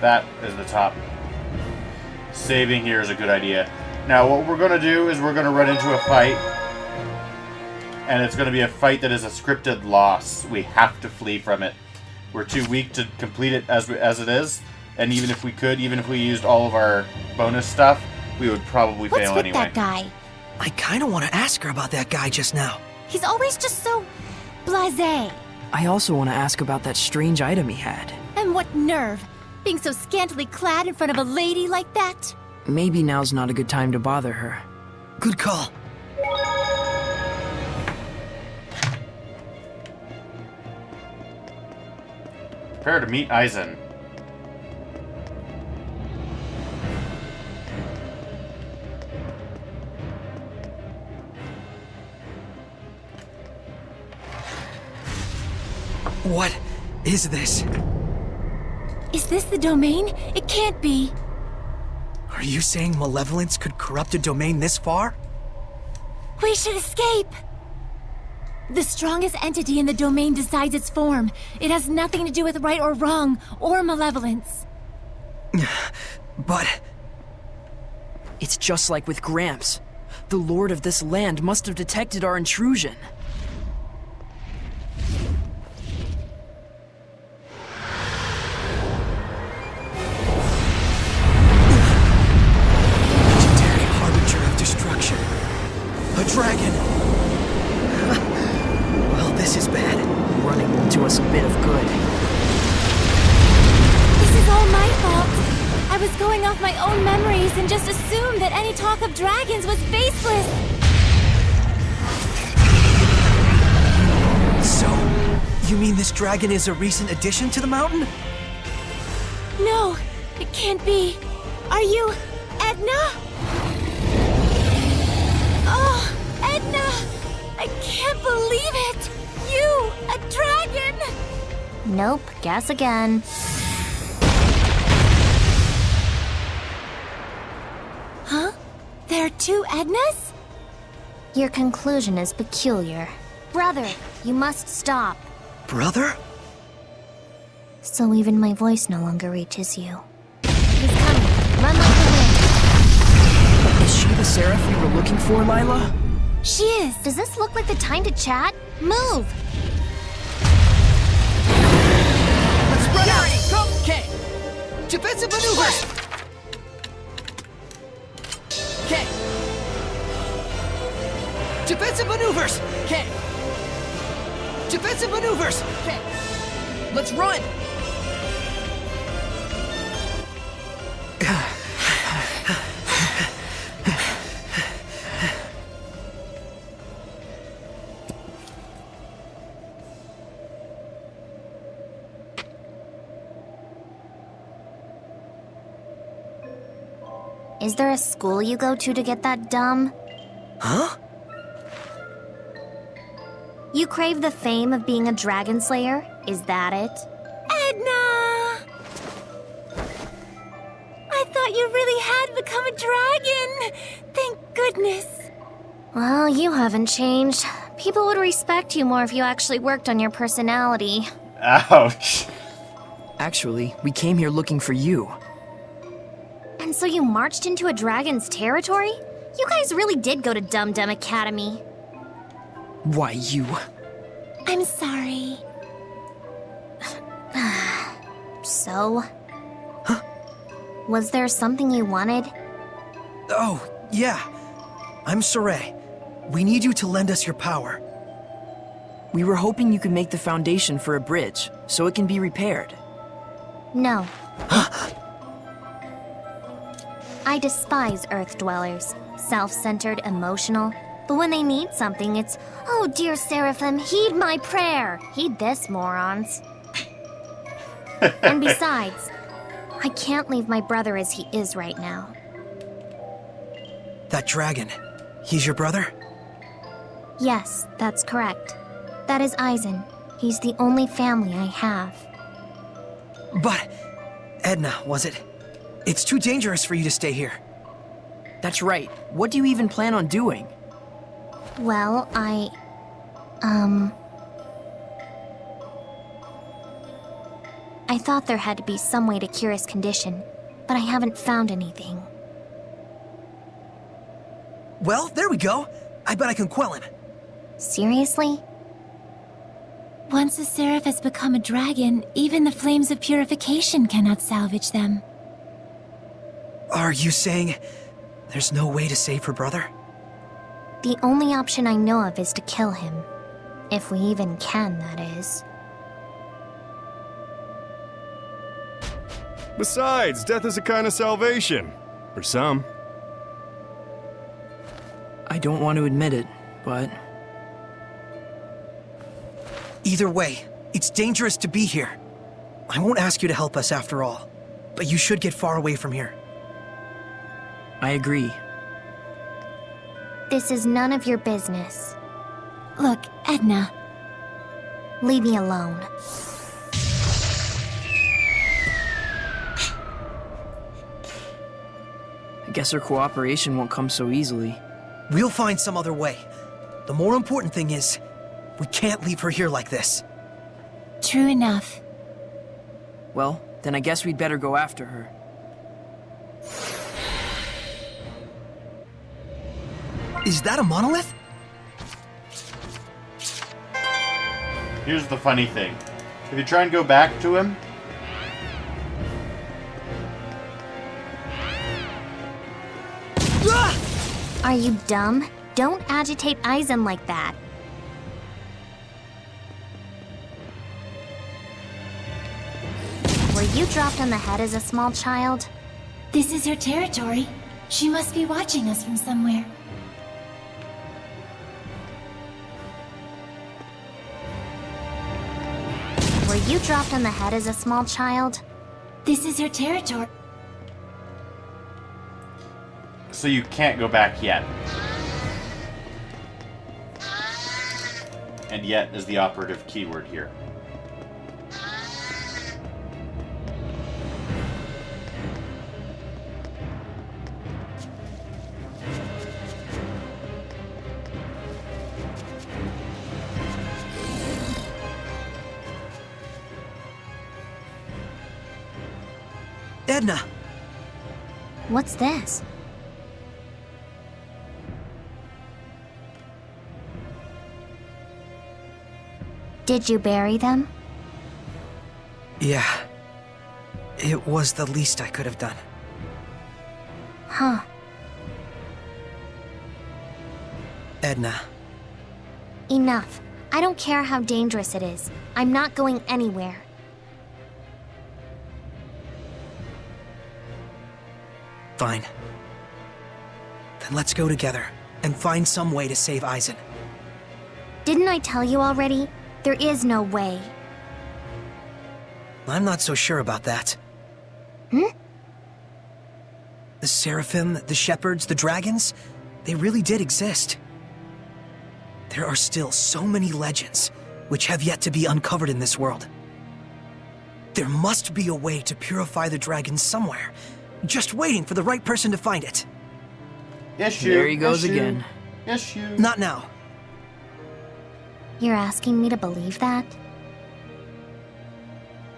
That is the top. Saving here is a good idea. Now what we're going to do is we're going to run into a fight. And it's going to be a fight that is a scripted loss. We have to flee from it. We're too weak to complete it as it is. And even if we could, even if we used all of our bonus stuff, we would probably fail What's with anyway. that guy? I kind of want to ask her about that guy just now. He's always just so blasé. I also want to ask about that strange item he had. And what nerve, being so scantily clad in front of a lady like that? Maybe now's not a good time to bother her. Good call. Prepare to meet Aizen. What is this? Is this the domain? It can't be. Are you saying malevolence could corrupt a domain this far? We should escape! The strongest entity in the domain decides its form. It has nothing to do with right or wrong, or malevolence. But... it's just like with Gramps. The lord of this land must have detected our intrusion. Legendary harbinger of destruction. A dragon! Well, this is bad. Running won't do us a bit of good. This is all my fault. I was going off my own memories and just assumed that any talk of dragons was baseless. So, you mean this dragon is a recent addition to the mountain? No, it can't be. Are you Edna? Oh, Edna! I can't believe it! You, a dragon! Nope, guess again. Huh? There are two Ednas? Your conclusion is peculiar. Brother, you must stop. Brother? So even my voice no longer reaches you. He's coming. Run like the wind. Is she the Seraph we were looking for, Lila? She is. Does this look like the time to chat? Move! Let's run out! Go! Okay. Defensive maneuvers! Okay. Defensive maneuvers! Okay. Defensive maneuvers! Okay. Let's run! Is there a school you go to get that dumb? Huh? You crave the fame of being a dragon slayer? Is that it? Edna! I thought you really had become a dragon! Thank goodness. Well, you haven't changed. People would respect you more if you actually worked on your personality. Ouch. Actually, we came here looking for you. And so you marched into a dragon's territory? You guys really did go to Dum Dum Academy. Why, you... I'm sorry. So? Huh? Was there something you wanted? Oh, yeah. I'm Saray. We need you to lend us your power. We were hoping you could make the foundation for a bridge, so it can be repaired. No. I despise Earth dwellers. Self-centered, emotional. But when they need something, it's, oh dear Seraphim, heed my prayer. Heed this, morons. And besides, I can't leave my brother as he is right now. That dragon, he's your brother? Yes, that's correct. That is Eisen. He's the only family I have. But... Edna, was it? It's too dangerous for you to stay here. That's right. What do you even plan on doing? Well, I thought there had to be some way to cure his condition, but I haven't found anything. Well, there we go. I bet I can quell him. Seriously? Once a seraph has become a dragon, even the flames of purification cannot salvage them. Are you saying there's no way to save her brother? The only option I know of is to kill him. If we even can, that is. Besides, death is a kind of salvation. For some. I don't want to admit it, but... Either way, it's dangerous to be here. I won't ask you to help us after all, but you should get far away from here. I agree. This is none of your business. Look, Edna. Leave me alone. I guess our cooperation won't come so easily. We'll find some other way. The more important thing is, we can't leave her here like this. True enough. Well, then I guess we'd better go after her. Is that a monolith? Here's the funny thing. If you try and go back to him, Are you dumb? Don't agitate Eisen like that. Were you dropped on the head as a small child? This is her territory. She must be watching us from somewhere. Were you dropped on the head as a small child? This is her territory. so you can't go back yet. And yet is the operative keyword here. Edna! What's this? Did you bury them? Yeah. It was the least I could have done. Huh. Edna. Enough. I don't care how dangerous it is. I'm not going anywhere. Fine. Then let's go together and find some way to save Eisen. Didn't I tell you already? There is no way. I'm not so sure about that. Hmm? The Seraphim, the Shepherds, the Dragons, they really did exist. There are still so many legends which have yet to be uncovered in this world. There must be a way to purify the dragons somewhere, just waiting for the right person to find it. Issue. There he goes issue, again. Issue. Not now. You're asking me to believe that?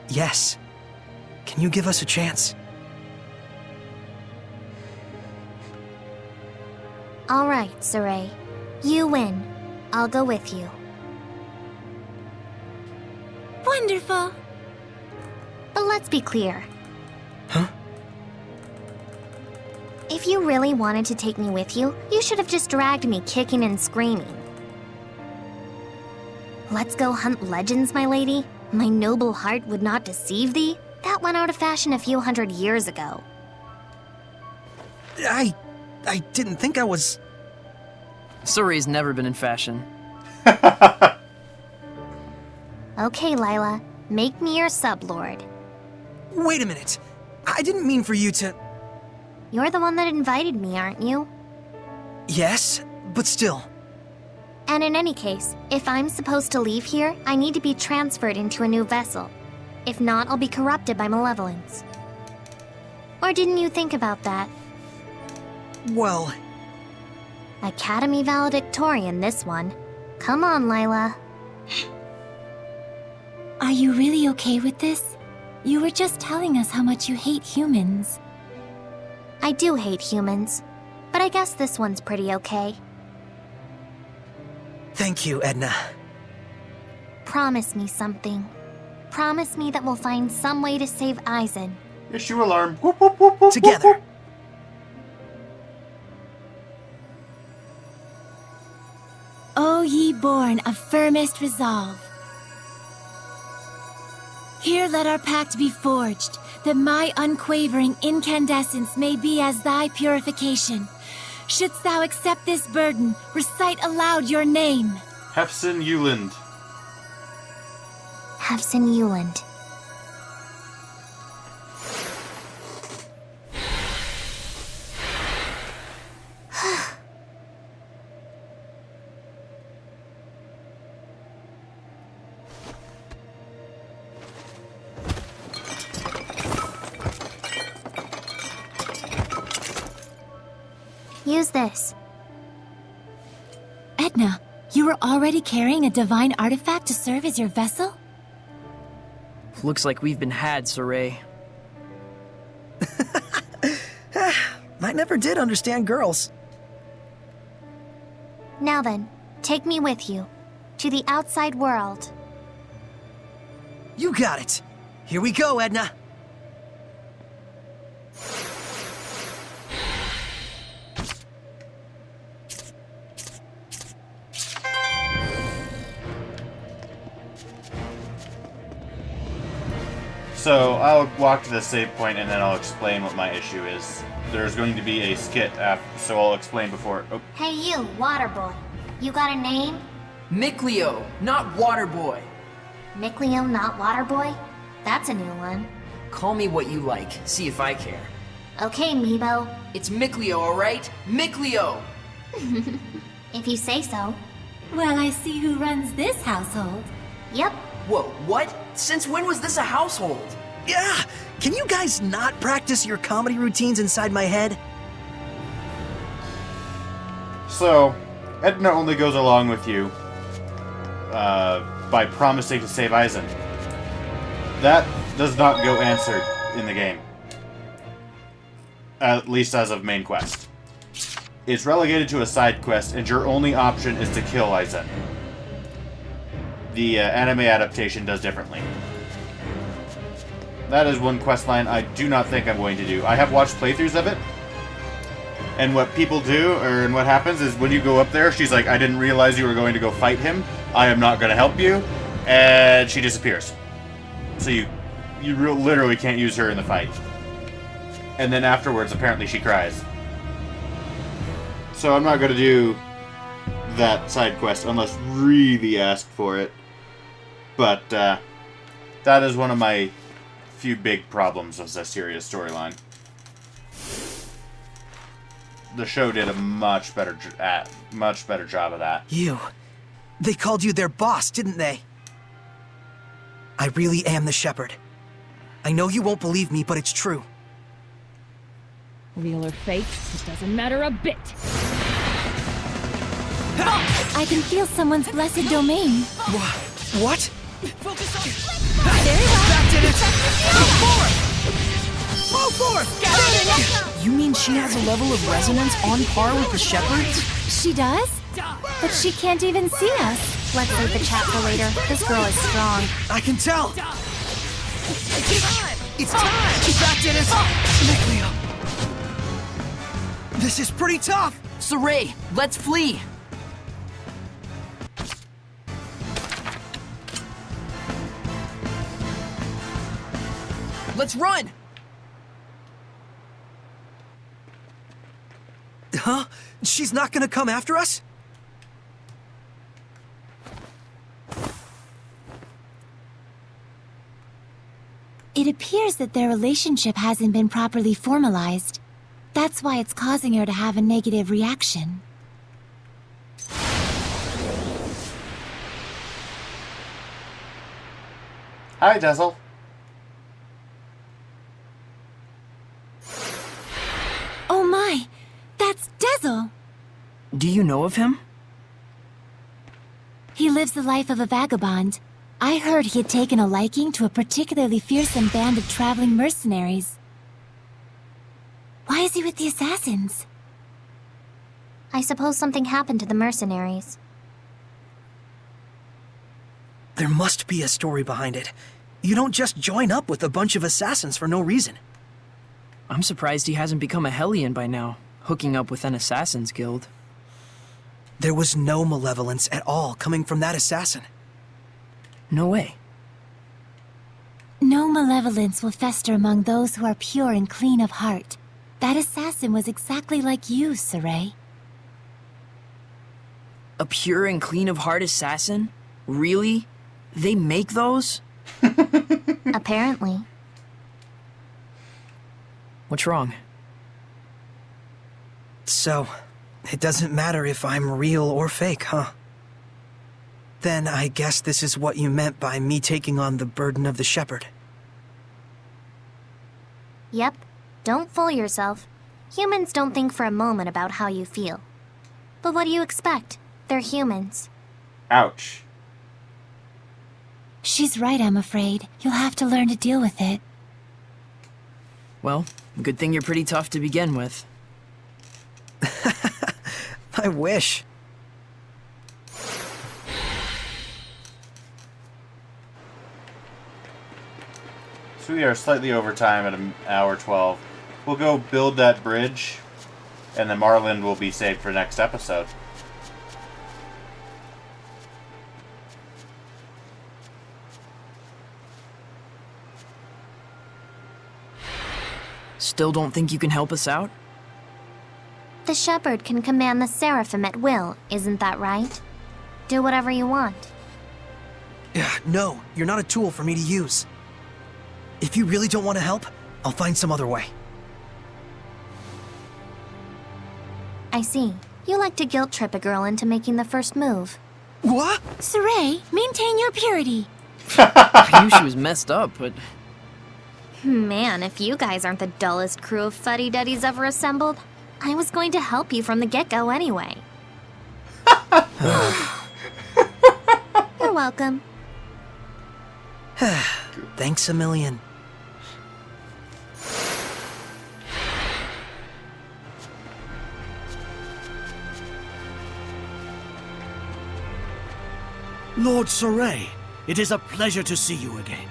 Yes. Can you give us a chance? All right, Saray. You win. I'll go with you. Wonderful. But let's be clear. Huh? If you really wanted to take me with you, you should have just dragged me kicking and screaming. Let's go hunt legends, my lady. My noble heart would not deceive thee. That went out of fashion a few hundred years ago. I didn't think I was... Surrey's never been in fashion. Okay, Lila. Make me your sublord. Wait a minute. I didn't mean for you to... You're the one that invited me, aren't you? Yes, but still. And in any case, if I'm supposed to leave here, I need to be transferred into a new vessel. If not, I'll be corrupted by malevolence. Or didn't you think about that? Well... Academy valedictorian, this one. Come on, Lila. Are you really okay with this? You were just telling us how much you hate humans. I do hate humans, but I guess this one's pretty okay. Thank you, Edna. Promise me something. Promise me that we'll find some way to save Aizen. Issue alarm. Whoop, whoop, whoop, whoop, Together. Whoop, whoop. O ye born of firmest resolve. Here let our pact be forged, that my unquavering incandescence may be as thy purification. Shouldst thou accept this burden, recite aloud your name. Hefson Euland. Hefson Euland. Use this. Edna, you were already carrying a divine artifact to serve as your vessel? Looks like we've been had, Saray. I never did understand girls. Now then, take me with you. To the outside world. You got it. Here we go, Edna. So I'll walk to the save point and then I'll explain what my issue is. There's going to be a skit after, so I'll explain before. Oh. Hey you, water boy. You got a name? Mikleo, not Water Boy. Mikleo, not water boy? That's a new one. Call me what you like. See if I care. Okay, Meebo. It's Mikleo, alright? Mikleo! If you say so. Well, I see who runs this household. Yep. Whoa, what? Since when was this a household? Yeah! Can you guys not practice your comedy routines inside my head? So, Edna only goes along with you by promising to save Aizen. That does not go answered in the game. At least as of main quest. It's relegated to a side quest, and your only option is to kill Aizen. The anime adaptation does differently. That is one quest line I do not think I'm going to do. I have watched playthroughs of it, and what people do, and what happens is when you go up there, she's like, I didn't realize you were going to go fight him. I am not going to help you. And she disappears. So you literally can't use her in the fight. And then afterwards, apparently she cries. So I'm not going to do that side quest unless really asked for it. But that is one of my few big problems with Zestiria's storyline. The show did a much better job of that. They called you their boss, didn't they? I really am the Shepherd. I know you won't believe me, but it's true. Real or fake, it doesn't matter a bit. I can feel someone's blessed domain. What? Focus on... Very well. Back to it! Move forward! You mean she has a level of resonance on par with the Shepherds? She does? But she can't even see us. Let's save the chat for later. This girl is strong. I can tell! It's time! Back to it! Mikleo! This is pretty tough! Saray, let's flee! Let's run! Huh? She's not gonna come after us? It appears that their relationship hasn't been properly formalized. That's why it's causing her to have a negative reaction. Hi, Dazzle. Oh my! That's Dezel! Do you know of him? He lives the life of a vagabond. I heard he had taken a liking to a particularly fearsome band of traveling mercenaries. Why is he with the assassins? I suppose something happened to the mercenaries. There must be a story behind it. You don't just join up with a bunch of assassins for no reason. I'm surprised he hasn't become a Hellion by now, hooking up with an assassin's guild. There was no malevolence at all coming from that assassin. No way. No malevolence will fester among those who are pure and clean of heart. That assassin was exactly like you, Saray. A pure and clean of heart assassin? Really? They make those? Apparently. What's wrong? So, it doesn't matter if I'm real or fake, huh? Then I guess this is what you meant by me taking on the burden of the shepherd. Yep. Don't fool yourself. Humans don't think for a moment about how you feel. But what do you expect? They're humans. Ouch. She's right, I'm afraid. You'll have to learn to deal with it. Well, good thing you're pretty tough to begin with. I wish. So we are slightly over time at an hour 12. We'll go build that bridge, and then Marlin will be saved for next episode. Still don't think you can help us out? The shepherd can command the seraphim at will, isn't that right? Do whatever you want. No, you're not a tool for me to use. If you really don't want to help, I'll find some other way. I see. You like to guilt trip a girl into making the first move. What? Saray, maintain your purity. I knew she was messed up, but... Man, if you guys aren't the dullest crew of fuddy-duddies ever assembled, I was going to help you from the get-go anyway. You're welcome. Thanks a million. Lord Saray, it is a pleasure to see you again.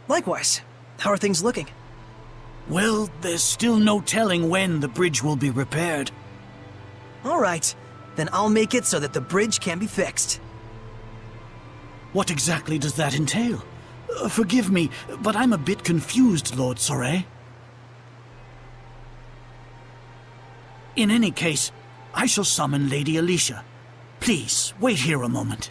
Likewise. How are things looking? Well, there's still no telling when the bridge will be repaired. All right. Then I'll make it so that the bridge can be fixed. What exactly does that entail? Forgive me, but I'm a bit confused, Lord Saray. In any case, I shall summon Lady Alicia. Please, wait here a moment.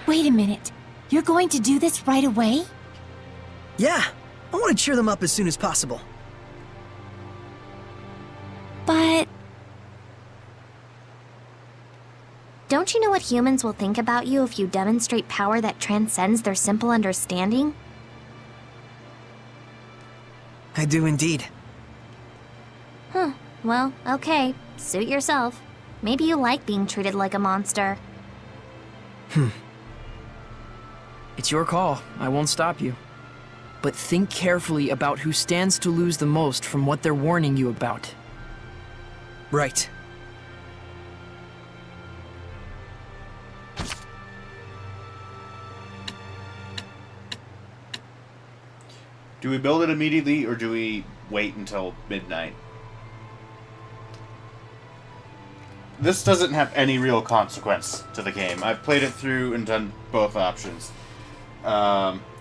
Wait a minute. You're going to do this right away? Yeah, I want to cheer them up as soon as possible. But... Don't you know what humans will think about you if you demonstrate power that transcends their simple understanding? I do indeed. Well, okay. Suit yourself. Maybe you like being treated like a monster. It's your call. I won't stop you. But think carefully about who stands to lose the most from what they're warning you about. Right. Do we build it immediately, or do we wait until midnight? This doesn't have any real consequence to the game. I've played it through and done both options.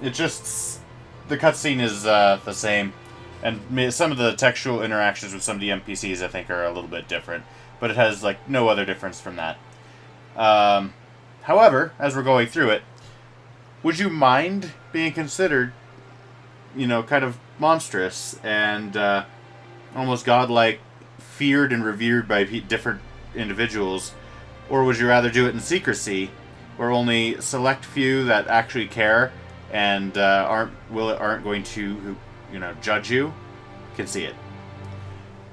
It just... The cutscene is the same, and some of the textual interactions with some of the NPCs I think are a little bit different, but it has like no other difference from that. However, as we're going through it, would you mind being considered kind of monstrous and almost godlike, feared and revered by different individuals? Or would you rather do it in secrecy, where only select few that actually care and aren't going to judge you can see it?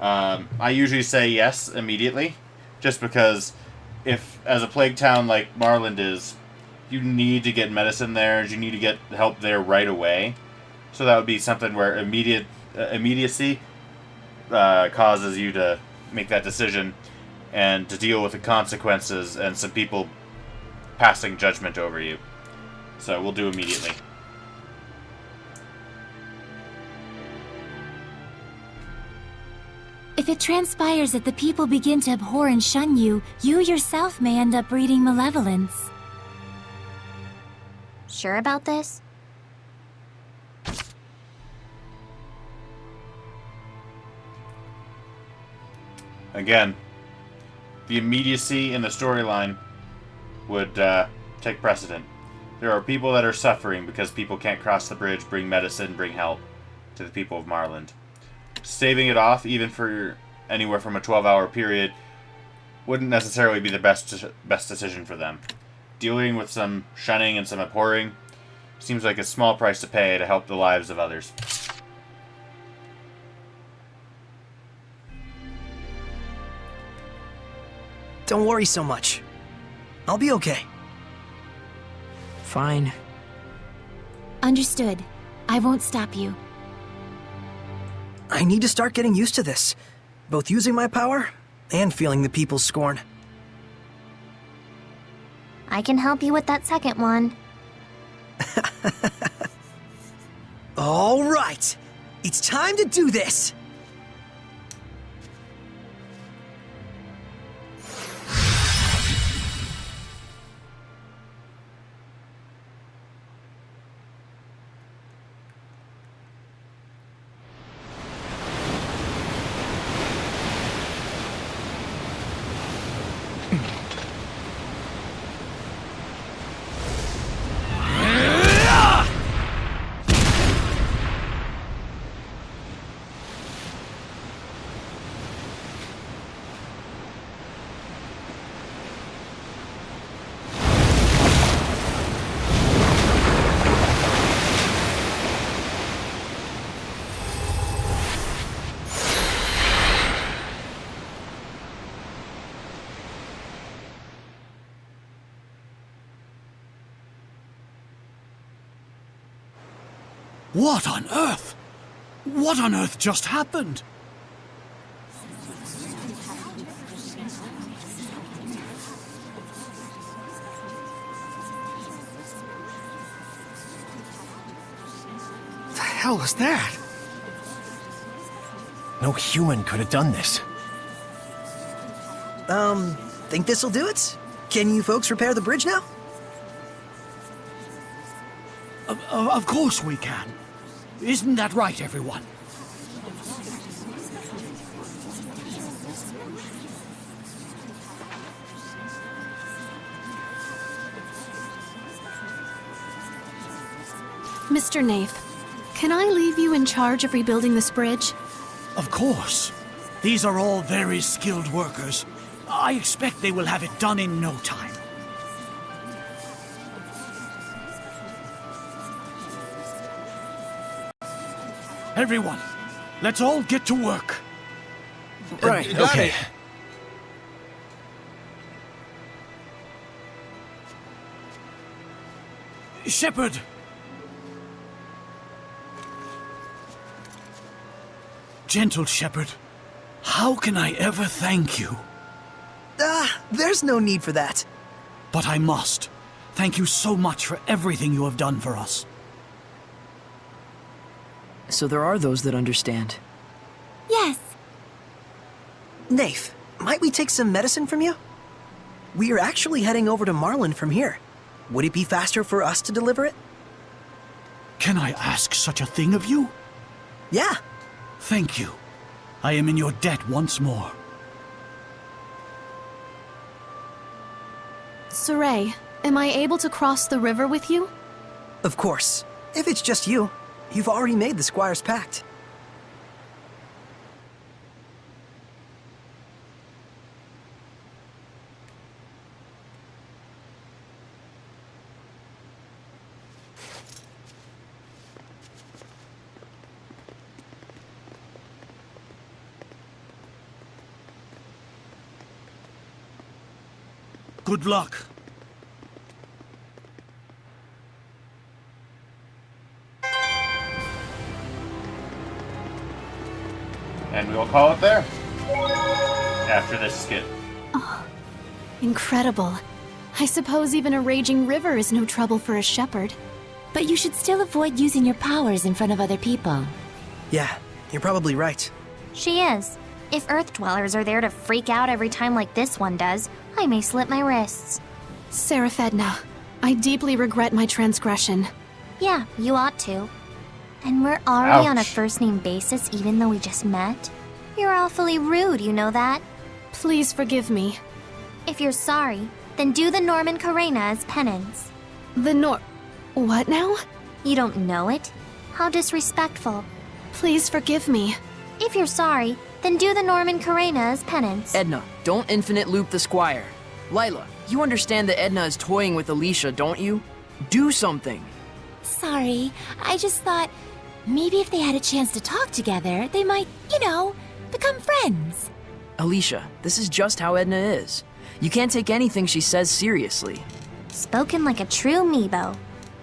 I usually say yes immediately, just because if, as a plague town like Marland is, you need to get medicine there, you need to get help there right away. So that would be something where immediacy causes you to make that decision and to deal with the consequences and some people passing judgment over you. So we'll do immediately. If it transpires that the people begin to abhor and shun you, you yourself may end up breeding malevolence. Sure about this? Again, the immediacy in the storyline would take precedent. There are people that are suffering because people can't cross the bridge, bring medicine, bring help to the people of Marland. Saving it off, even for anywhere from a 12-hour period, wouldn't necessarily be the best decision for them. Dealing with some shunning and some abhorring seems like a small price to pay to help the lives of others. Don't worry so much. I'll be okay. Fine. Understood. I won't stop you. I need to start getting used to this. Both using my power and feeling the people's scorn. I can help you with that second one. All right. It's time to do this. What on earth? What on earth just happened? The hell was that? No human could have done this. Think this'll do it? Can you folks repair the bridge now? Of course we can. Isn't that right, everyone? Mr. Nath, can I leave you in charge of rebuilding this bridge? Of course. These are all very skilled workers. I expect they will have it done in no time. Everyone, let's all get to work. Right, okay. Shepard! Gentle Shepard, how can I ever thank you? There's no need for that. But I must. Thank you so much for everything you have done for us. So there are those that understand. Yes. Nath, might we take some medicine from you? We are actually heading over to Marland from here. Would it be faster for us to deliver it? Can I ask such a thing of you? Yeah. Thank you. I am in your debt once more. Saray, am I able to cross the river with you? Of course. If it's just you. You've already made the Squire's pact. Good luck. And we will call it there. After this skit. Oh, incredible. I suppose even a raging river is no trouble for a shepherd. But you should still avoid using your powers in front of other people. Yeah, you're probably right. She is. If Earth Dwellers are there to freak out every time like this one does, I may slip my wrists. Seraphedna, I deeply regret my transgression. Yeah, you ought to. And we're already on a Ouch. first-name basis even though we just met? You're awfully rude, you know that? Please forgive me. If you're sorry, then do the Norman Karena as penance. What now? You don't know it? How disrespectful. Please forgive me. If you're sorry, then do the Norman Karena as penance. Edna, don't infinite loop the Squire. Lila, you understand that Edna is toying with Alicia, don't you? Do something. Sorry, I just thought maybe if they had a chance to talk together, they might, become friends. Alicia, this is just how Edna is. You can't take anything she says seriously. Spoken like a true Meebo.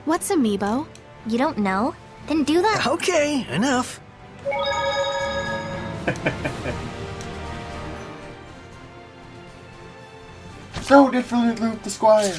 What's a Meebo? You don't know? Then do that. Okay, enough. Don't infinitely loop the Squire.